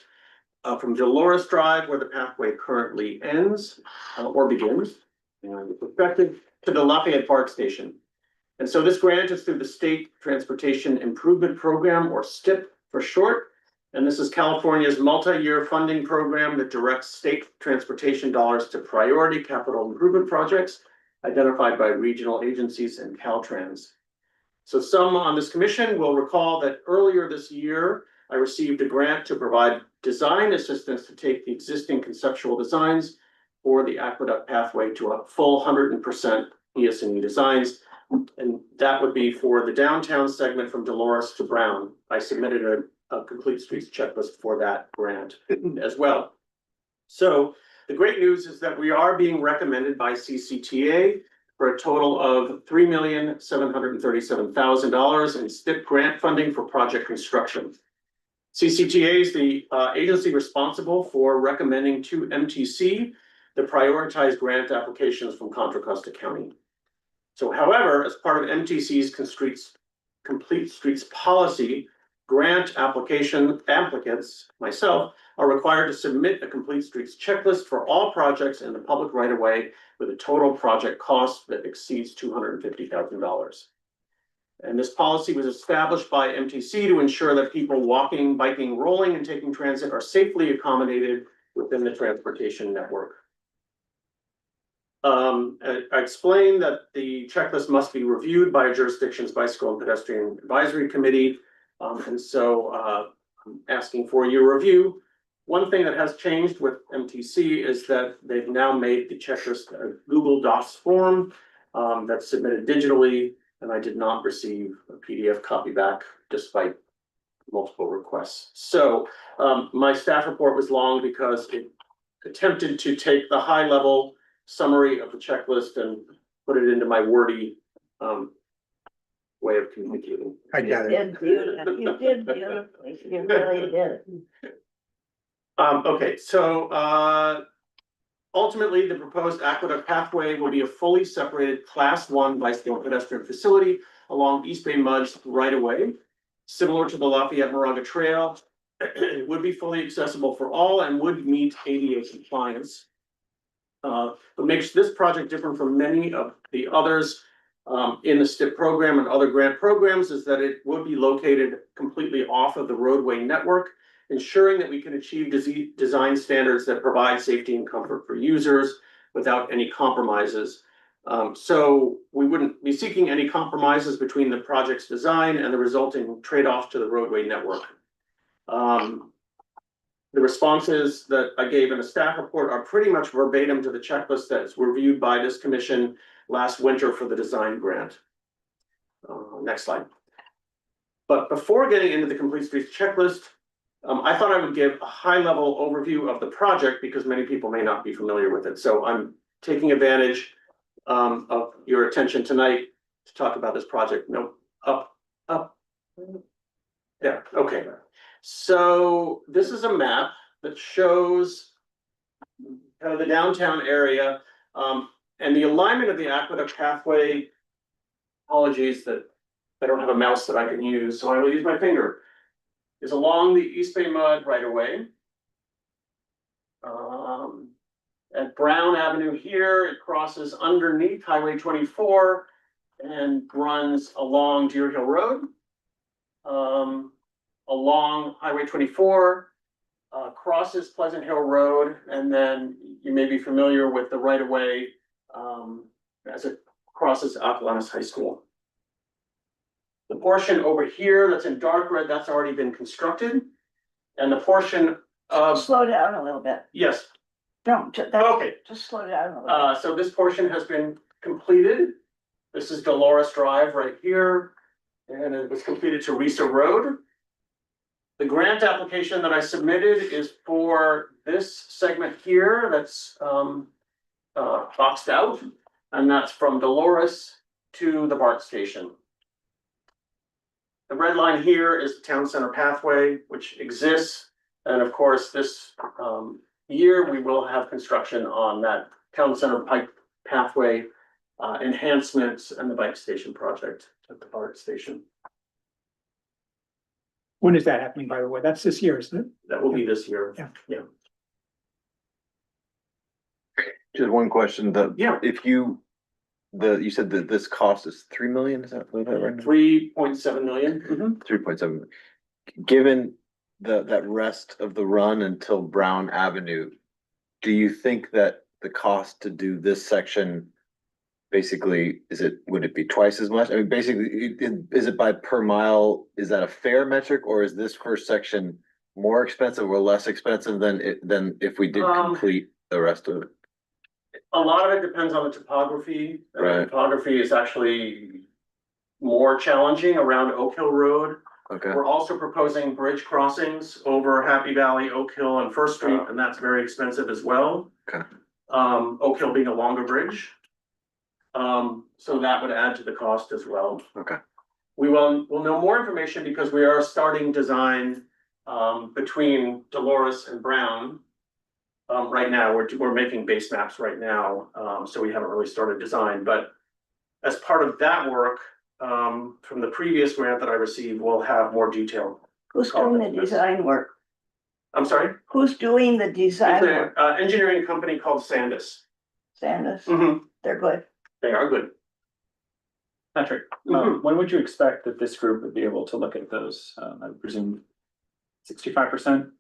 from Dolores Drive, where the pathway currently ends or begins, and perspective to the Lafayette Park Station. And so this grant is through the State Transportation Improvement Program, or STIP for short. And this is California's multi-year funding program that directs state transportation dollars to priority capital improvement projects identified by regional agencies and Caltrans. So some on this commission will recall that earlier this year, I received a grant to provide design assistance to take the existing conceptual designs for the aqueduct pathway to a full 100% ES&E designs. And that would be for the downtown segment from Dolores to Brown. I submitted a complete streets checklist for that grant as well. So the great news is that we are being recommended by CCTA for a total of $3,737,000 in STIP grant funding for project construction. CCTA is the agency responsible for recommending to MTC the prioritized grant applications from Contra Costa County. So however, as part of MTC's complete streets policy, grant applicants, myself, are required to submit a complete streets checklist for all projects in the public right of way with a total project cost that exceeds $250,000. And this policy was established by MTC to ensure that people walking, biking, rolling, and taking transit are safely accommodated within the transportation network. I explained that the checklist must be reviewed by a jurisdiction's Bicycle and Pedestrian Advisory Committee. And so I'm asking for your review. One thing that has changed with MTC is that they've now made the checklist a Google Docs form that's submitted digitally, and I did not receive a PDF copy back despite multiple requests. So my staff report was long because it attempted to take the high level summary of the checklist and put it into my wordy way of communicating. I gather. You did beautifully, you really did. Okay, so ultimately, the proposed aqueduct pathway will be a fully separated Class 1 bicycle and pedestrian facility along East Bay Mud's right of way, similar to the Lafayette Moraga Trail. It would be fully accessible for all and would meet ADA compliance. What makes this project different from many of the others in the STIP program and other grant programs is that it would be located completely off of the roadway network, ensuring that we can achieve design standards that provide safety and comfort for users without any compromises. So we wouldn't be seeking any compromises between the project's design and the resulting trade-off to the roadway network. The responses that I gave in a staff report are pretty much verbatim to the checklist that's reviewed by this commission last winter for the design grant. Next slide. But before getting into the complete streets checklist, I thought I would give a high-level overview of the project because many people may not be familiar with it. So I'm taking advantage of your attention tonight to talk about this project. No, up. Yeah, okay. So this is a map that shows kind of the downtown area and the alignment of the aqueduct pathway. Apologies that I don't have a mouse that I can use, so I will use my finger. Is along the East Bay Mud right away. At Brown Avenue here, it crosses underneath Highway 24 and runs along Deer Hill Road. Along Highway 24, crosses Pleasant Hill Road, and then you may be familiar with the right of way as it crosses Atlantis High School. The portion over here that's in dark red, that's already been constructed. And the portion of, Slow down a little bit. yes, Don't, okay. just slow down a little bit. So this portion has been completed. This is Dolores Drive right here, and it was completed to Risa Road. The grant application that I submitted is for this segment here that's boxed out, and that's from Dolores to the BART station. The red line here is the town center pathway, which exists, and of course, this year we will have construction on that town center bike pathway enhancements and the bike station project at the BART station. When is that happening, by the way? That's this year, isn't it? That will be this year. Yeah. Just one question, Yeah. if you you said that this cost is 3 million, is that right now? 3.7 million. 3.7. Given that rest of the run until Brown Avenue, do you think that the cost to do this section basically, would it be twice as much? I mean, basically, is it by per mile? Is that a fair metric, or is this first section more expensive or less expensive than if we did complete the rest of it? A lot of it depends on the topography. Right. The topography is actually more challenging around Oak Hill Road. Okay, We're also proposing bridge crossings over Happy Valley, Oak Hill and First Street, and that's very expensive as well. okay, Oak Hill being a longer bridge. So that would add to the cost as well. okay. We'll know more information because we are starting design between Dolores and Brown. Right now, we're making base maps right now, so we haven't really started design, but as part of that work, from the previous grant that I received, we'll have more detail. Who's doing the design work? I'm sorry? Who's doing the It's design an work? engineering company called Sandus. Sandus, Mhm. they're good. They are good. Patrick, Mhm. when would you expect that this group would be able to look at those? I presume 65%?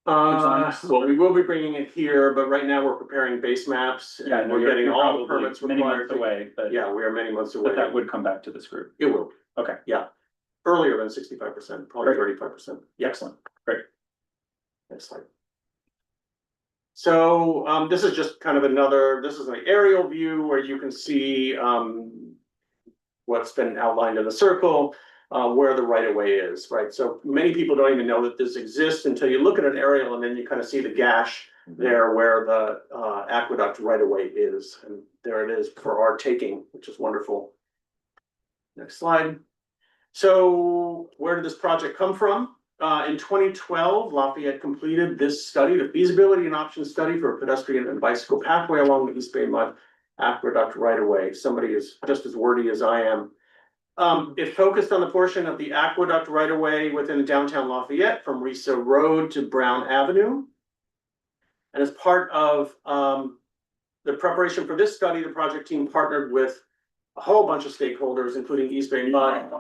Well, we will be bringing it here, but right now we're preparing base maps Yeah, I and know we're you're getting all the probably permits many required. months away, but Yeah, we are many months away. but that would come back to this group. It will, Okay, earlier than 65%, probably Great. 35%. Yeah. excellent, great. Next slide. So, this is just kind of this is an aerial view where you can see, what's been outlined in the circle, where the right of way is, right? So many people don't even know that this exists until you look at an aerial and then you kind of see the gash there where the, aqueduct right of way is. And there it is for our taking, which is wonderful. Next slide. So where did this project come from? In 2012, Lafayette completed this study, the feasibility and option study for a pedestrian and bicycle pathway along the East Bay Mud Aqueduct right away. Somebody is just as wordy as I am. It focused on the portion of the aqueduct right away within downtown Lafayette from Riso Road to Brown Avenue. And as part of the preparation for this study, the project team partnered with a whole bunch of stakeholders, including East Bay Mud,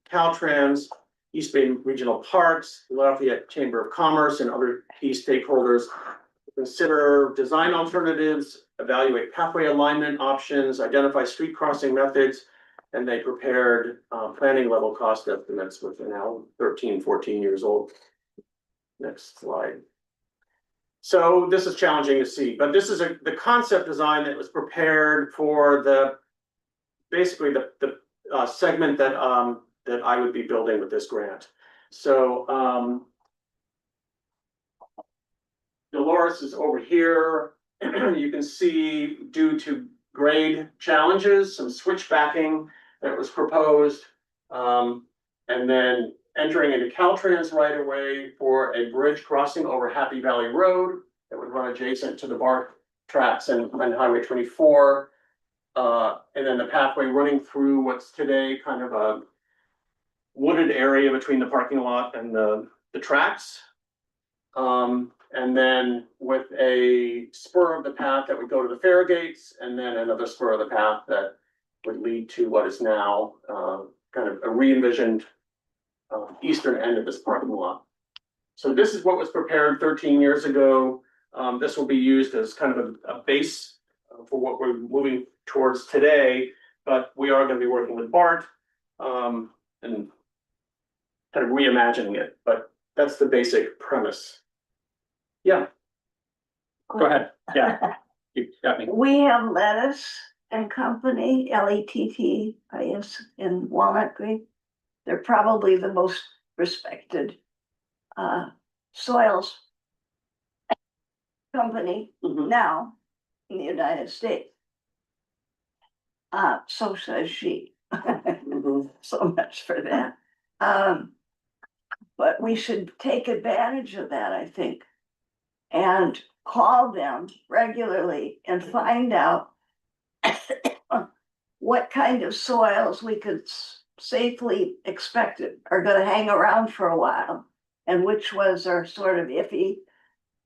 Caltrans, East Bay Regional Parks, Lafayette Chamber of Commerce, and other key stakeholders to consider design alternatives, evaluate pathway alignment options, identify street crossing methods, and they prepared planning level cost estimates, which are now 13, 14 years old. Next slide. So this is challenging to see, but this is the concept design that was prepared for basically the segment that I would be building with this grant. So Dolores is over here. You can see, due to grade challenges, some switchbacking that was proposed. And then entering into Caltrans right away for a bridge crossing over Happy Valley Road that would run adjacent to the BART tracks and Highway 24. And then the pathway running through what's today kind of a wooded area between the parking lot and the tracks. And then with a spur of the path that would go to the Fairgates, and then another spur of the path that would lead to what is now kind of a re-envisioned eastern end of this parking lot. So this is what was prepared 13 years ago. This will be used as kind of a base for what we're moving towards today, but we are going to be working with BART and kind of reimagining it, but that's the basic premise. Yeah. Go ahead, yeah, you got me. We have Lettuce and Company, LETTIS, in Walnut Creek. They're probably the most respected soils company now in the United States. So says she. So much for that. But we should take advantage of that, I think, and call them regularly and find out what kind of soils we could safely expect are gonna hang around for a while, and which ones are sort of iffy,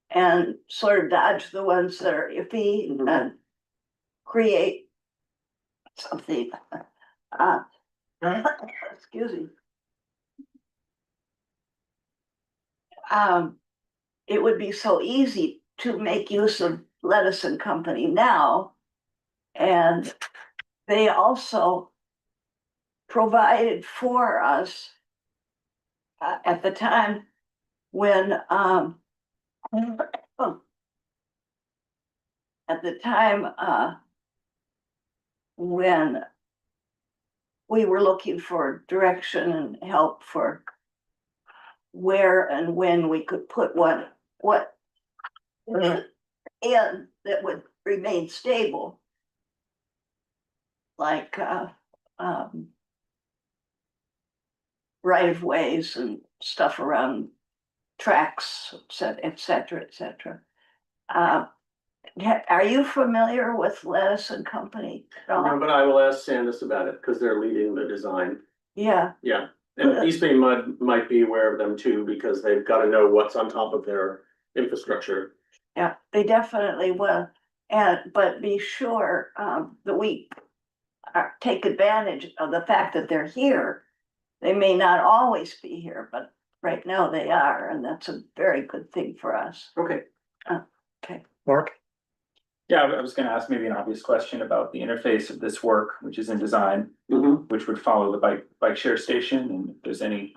and sort of dodge the ones that are iffy and create something. Excuse me. It would be so easy to make use of Lettuce and Company now. And they also provided for us at the time when when we were looking for direction and help for where and when we could put what in that would remain stable. Like right of ways and stuff around tracks, et cetera, et cetera. Are you familiar with Lettuce and Company? No, but I will ask Sandus about it, because they're leading the design. Yeah, Yeah, and East Bay Mud might be aware of them too, because they've got to know what's on top of their infrastructure. yeah, they definitely will. But be sure that we take advantage of the fact that they're here. They may not always be here, but right now they are, and that's a very good thing for us. Okay. Mark? Yeah, I was gonna ask maybe an obvious question about the interface of this work, which is in design, Mhm. which would follow the bike share station, and if there's any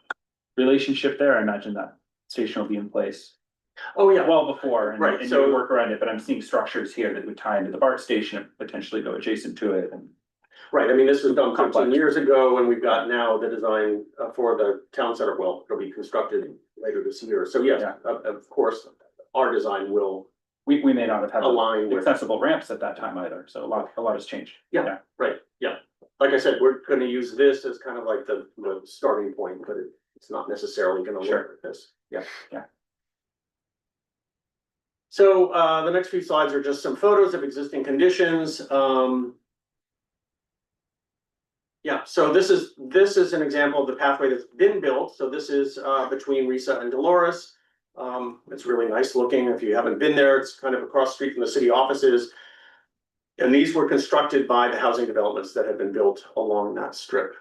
relationship there, I imagine that station will be in place Oh, yeah. well before, and Right, you so- would work around it, but I'm seeing structures here that would tie into the BART station and potentially go adjacent to it, and Right, I mean, this was done 15 Complex. years ago, and we've got now the design for the town center. Well, it'll be constructed later this year. So yes, Yeah. of course, our design will we may not have had align with. accessible ramps at that time either, so a lot has changed. Yeah. Right, yeah. Like I said, we're gonna use this as kind of like the starting point, but it's not necessarily gonna Sure. work with this. Yeah. Yeah. So the next few slides are just some photos of existing conditions. Yeah, so this is an example of the pathway that's been built. So this is between Risa and Dolores. It's really nice looking. If you haven't been there, it's kind of across the street from the city offices. And these were constructed by the housing developments that have been built along that strip.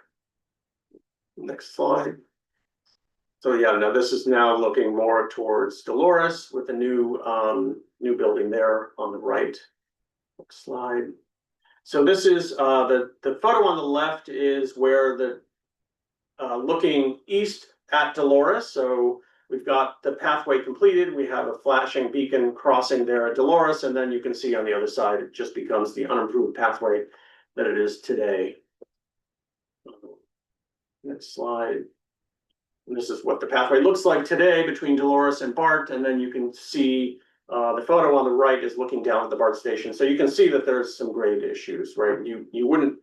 Next slide. So yeah, now this is now looking more towards Dolores with the new building there on the right. Next slide. So this is the photo on the left is where the looking east at Dolores. So we've got the pathway completed. We have a flashing beacon crossing there at Dolores, and then you can see on the other side it just becomes the unimproved pathway that it is today. Next slide. And this is what the pathway looks like today between Dolores and BART, and then you can see the photo on the right is looking down at the BART station. So you can see that there's some grade issues, right? You wouldn't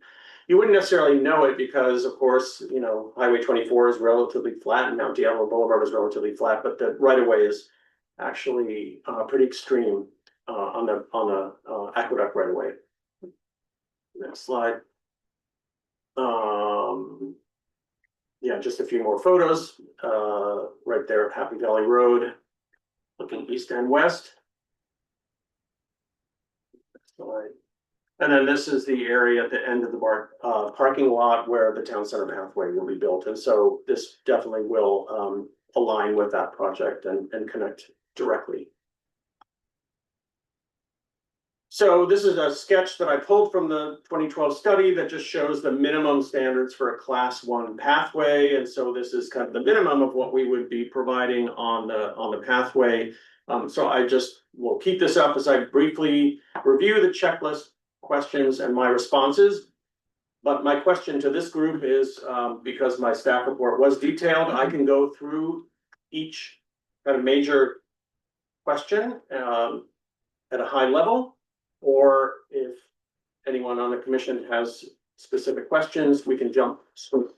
necessarily know it because, of course, you know, Highway 24 is relatively flat and Mount Diablo Boulevard is relatively flat, but the right of way is actually pretty extreme on the aqueduct right of way. Next slide. Yeah, just a few more photos right there at Happy Valley Road, looking east and west. Next slide. And then this is the area at the end of the BART parking lot where the town center pathway will be built. And so this definitely will align with that project and connect directly. So this is a sketch that I pulled from the 2012 study that just shows the minimum standards for a class 1 pathway. And so this is kind of the minimum of what we would be providing on the pathway. So I just will keep this up as I briefly review the checklist questions and my responses. But my question to this group is, because my staff report was detailed, I can go through each kind of major question at a high level. Or if anyone on the commission has specific questions, we can jump to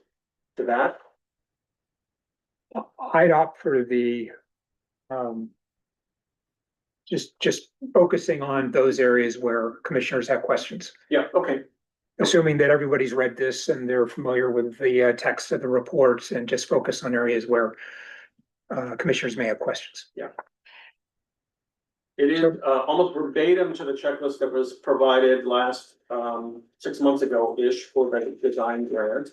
that. I'd opt for the just focusing on those areas where commissioners have questions. Yeah, okay. Assuming that everybody's read this and they're familiar with the text of the reports, and just focus on areas where commissioners may have questions. Yeah. It is almost verbatim to the checklist that was provided last 6 months ago-ish for the design grant.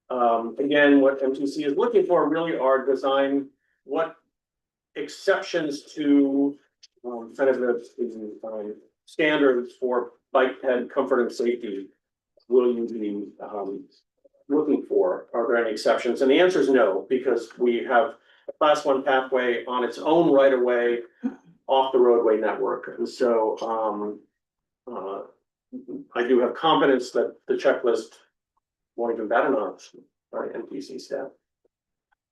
Again, what MTC is looking for really are what exceptions to kind of the standards for bike ped comfort and safety will you be looking for? Are there any exceptions? And the answer is no, because we have a class 1 pathway on its own right of way off the roadway network. And so I do have confidence that the checklist won't even bat an eye by NPC staff.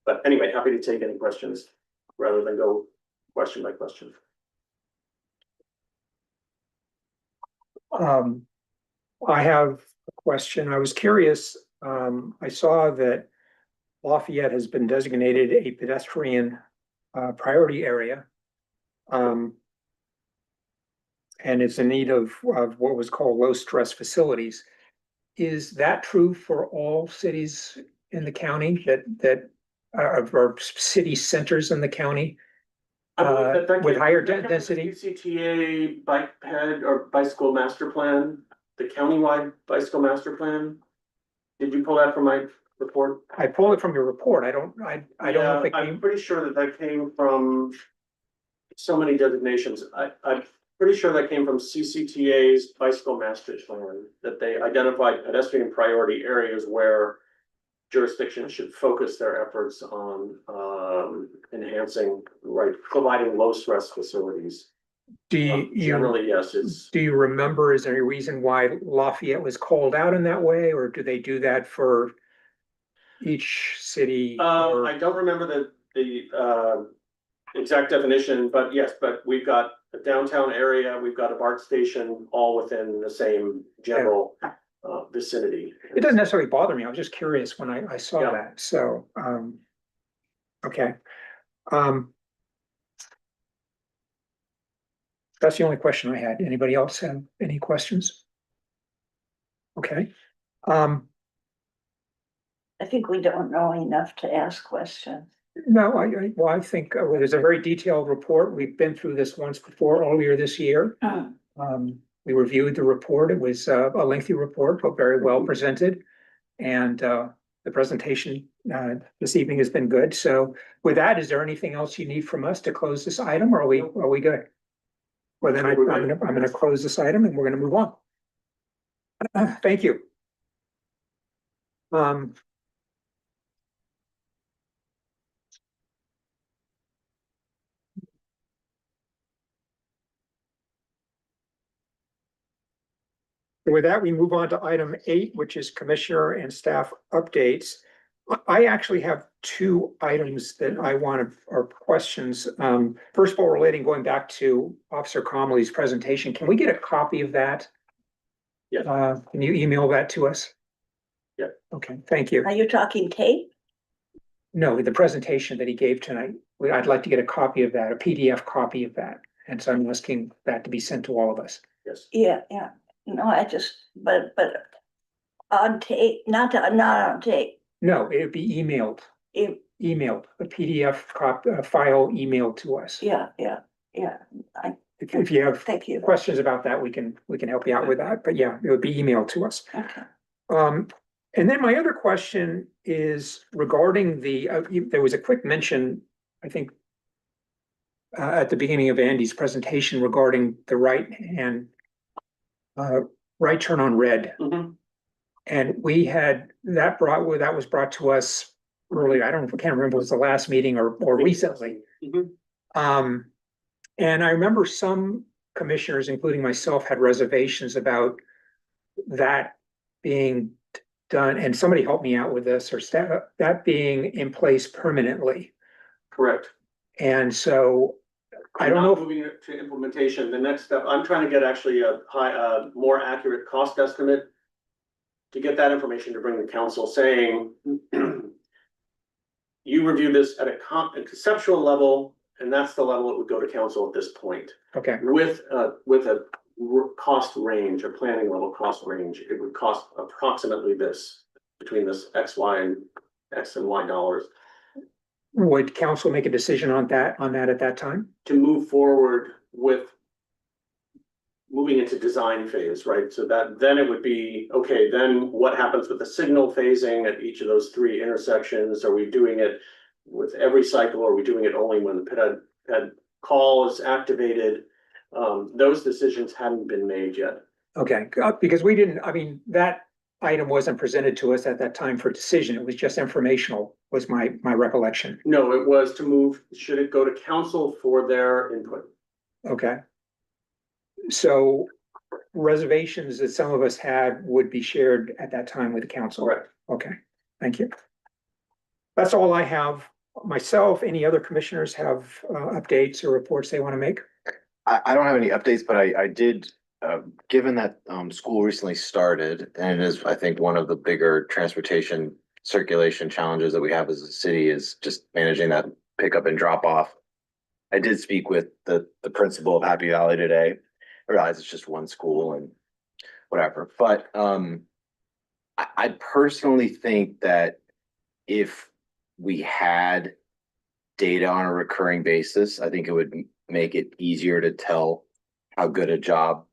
But anyway, happy to take any questions rather than go question by question. I have a question. I was curious, I saw that Lafayette has been designated a pedestrian priority area. And it's in need of what was called low stress facilities. Is that true for all cities in the county that or city centers in the county? With higher density? CTA bike ped or bicycle master plan, the countywide bicycle master plan. Did you pull that from my report? I pulled it from your report. I don't know if it I'm came. pretty sure that came from so many designations. I'm pretty sure that came from CCTA's bicycle master plan, that they identified pedestrian priority areas where jurisdictions should focus their efforts on enhancing, providing low stress facilities. Generally, yes, Do you remember, is there any reason why Lafayette was called out in that way, or do they do that for each city? I don't remember the exact definition, but yes, but we've got a downtown area, we've got a BART station, all within the same general vicinity. It doesn't necessarily bother me. I was just curious when I saw Yeah. that. So, okay. That's the only question I had. Anybody else have any questions? Okay. I think we don't know enough to ask questions. No, I think there's a very detailed report. We've been through this once before, earlier this year. We reviewed the report. It was a lengthy report, but very well presented. And the presentation this evening has been good. So with that, is there anything else you need from us to close this item? Or are we good? Well, then I'm gonna close this item and we're gonna move on. Thank you. With that, we move on to item 8, which is commissioner and staff updates. I actually have 2 items that I want to, or questions. First of all, going back to Officer Comley's presentation, can we get a copy of that? Yeah. Can you email that to us? Yeah. Okay, thank you. Are you talking tape? No, the presentation that he gave tonight, I'd like to get a copy of that, a PDF copy of that. And so I'm asking that to be sent to all of us. Yes. Yeah. No, but on tape, not on tape. No, it'd be emailed, a PDF file emailed to us. Yeah. If you have Thank you. questions about that, we can help you out with that, but yeah, it would be emailed to us. Okay. And then my other question is regarding there was a quick mention, I think, at the beginning of Andy's presentation regarding the right turn on red. Mhm. And we had that was brought to us earlier. I can't remember if it was the last meeting or recently. Mhm. And I remember some commissioners, including myself, had reservations about that being done, and somebody helped me out with this, or that being in place permanently. Correct. And so I don't know if Moving it to implementation, the next step, I'm trying to get actually a more accurate cost estimate to get that information to bring the council saying, you review this at a conceptual level, and that's the level it would go to council at this point. okay, With a cost range, a planning level cost range, it would cost approximately this, between this X and Y dollars. would council make a decision on that at that time? To move forward with moving into design phase, right? So that, then it would be, okay, then what happens with the signal phasing at each of those three intersections? Are we doing it with every cycle? Or are we doing it only when the PED call is activated? Those decisions hadn't been made yet. Okay, because we didn't, I mean, that item wasn't presented to us at that time for decision. It was just informational, was my recollection. No, it was to move, should it go to council for their input? Okay. So reservations that some of us had would be shared at that time with the council. Correct. Okay, thank you. That's all I have myself. Any other commissioners have updates or reports they want to make? I don't have any updates, but I did, given that school recently started, and it is, I think, one of the bigger transportation circulation challenges that we have as a city is just managing that pickup and drop off. I did speak with the principal of Happy Valley today. I realize it's just one school and whatever, but I personally think that if we had data on a recurring basis, I think it would make it easier to tell how good a job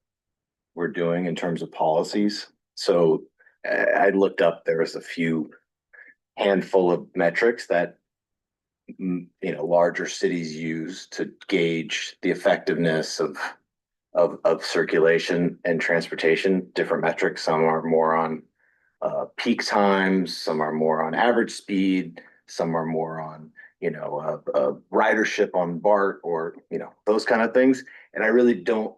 we're doing in terms of policies. So I looked up, there was a few handful of metrics that larger cities use to gauge the effectiveness of circulation and transportation. Different metrics, some are more on peak times, some are more on average speed, some are more on ridership on BART, or those kind of things. And I really don't,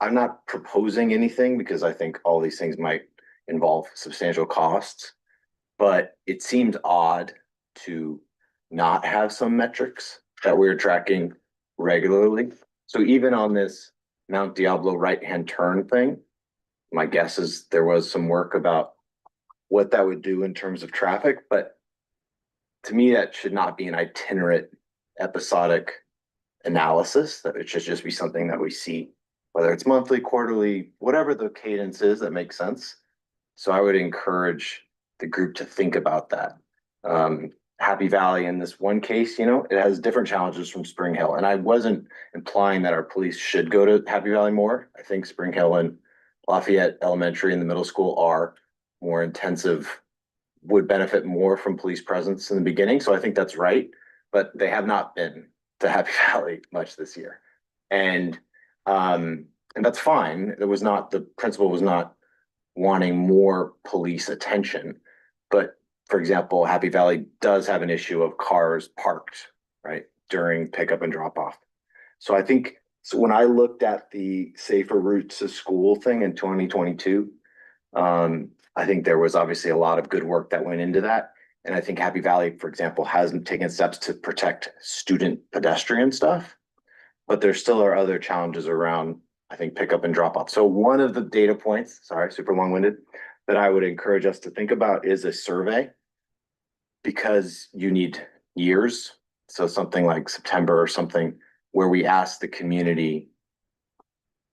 I'm not proposing anything because I think all these things might involve substantial costs, but it seems odd to not have some metrics that we're tracking regularly. So even on this Mount Diablo right-hand turn thing, my guess is there was some work about what that would do in terms of traffic, but to me, that should not be an itinerant, episodic analysis. That it should just be something that we see, whether it's monthly, quarterly, whatever the cadence is that makes sense. So I would encourage the group to think about that. Happy Valley, in this one case, it has different challenges from Spring Hill. And I wasn't implying that our police should go to Happy Valley more. I think Spring Hill and Lafayette Elementary and the middle school are more intensive, would benefit more from police presence in the beginning. So I think that's right, but they have not been to Happy Valley much this year. And that's fine. The principal was not wanting more police attention, but for example, Happy Valley does have an issue of cars parked, right, during pickup and drop off. So I think, so when I looked at the safer routes to school thing in 2022, I think there was obviously a lot of good work that went into that. And I think Happy Valley, for example, hasn't taken steps to protect student pedestrian stuff, but there still are other challenges around, I think, pickup and drop off. So one of the data points, sorry, super long-winded, that I would encourage us to think about is a survey, because you need years. So something like September or something where we ask the community,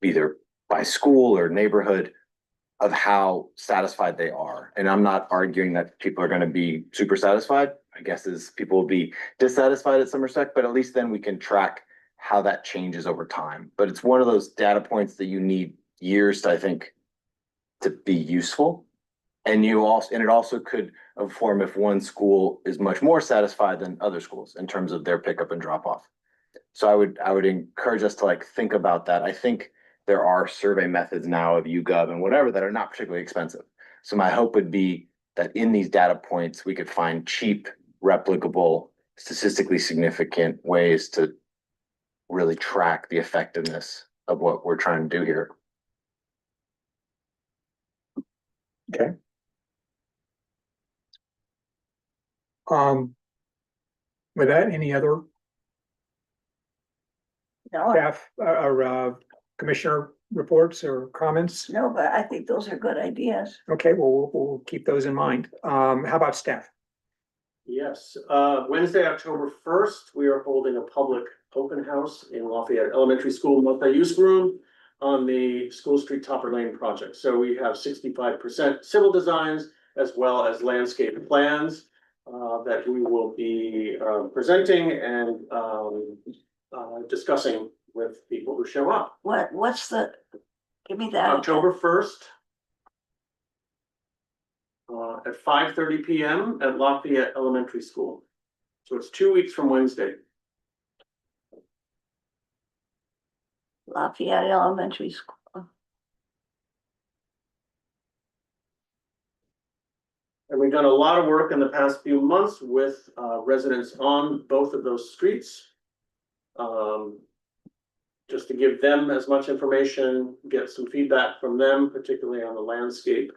either by school or neighborhood, of how satisfied they are. And I'm not arguing that people are going to be super satisfied. I guess is people will be dissatisfied at some respect, but at least then we can track how that changes over time. But it's one of those data points that you need years to, I think, to be useful. And it also could inform if one school is much more satisfied than other schools in terms of their pickup and drop off. So I would encourage us to think about that. I think there are survey methods now of YouGov and whatever that are not particularly expensive. So my hope would be that in these data points, we could find cheap, replicable, statistically significant ways to really track the effectiveness of what we're trying to do here. Okay. With that, any other No, staff or commissioner reports or comments? no, but I think those are good ideas. Okay, well, we'll keep those in mind. How about staff? Yes, Wednesday, October 1st, we are holding a public open house in Lafayette Elementary School multi-use room on the School Street Topper Lane project. So we have 65% civil designs as well as landscape plans that we will be presenting and discussing with people who show up. What's the, give me that. October 1st. At 5:30 PM at Lafayette Elementary School. So it's 2 weeks from Wednesday. Lafayette Elementary School. And we've done a lot of work in the past few months with residents on both of those streets. Just to give them as much information, get some feedback from them, particularly on the landscape.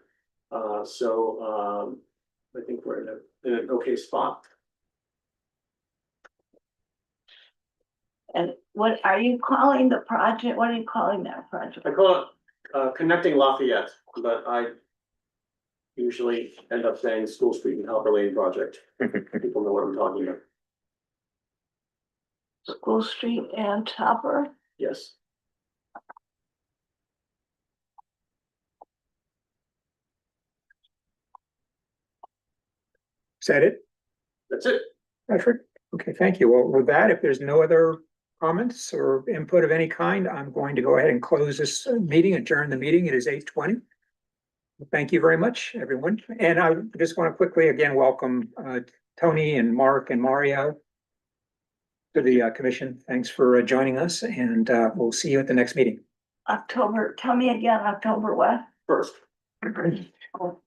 So I think we're in an okay spot. And what are you calling the project? What are you calling that project? I call it Connecting Lafayette, but I usually end up saying School Street and Hopper Lane Project. People know what I'm talking about. School Street and Topper? Yes. Is that it, That's it. Patrick? Okay, thank you. Well, with that, if there's no other comments or input of any kind, I'm going to go ahead and close this meeting, adjourn the meeting. It is 8:20. Thank you very much, everyone. And I just want to quickly again welcome Tony and Mark and Mario to the commission. Thanks for joining us, and we'll see you at the next meeting. October, tell me again, October what? First. Oh,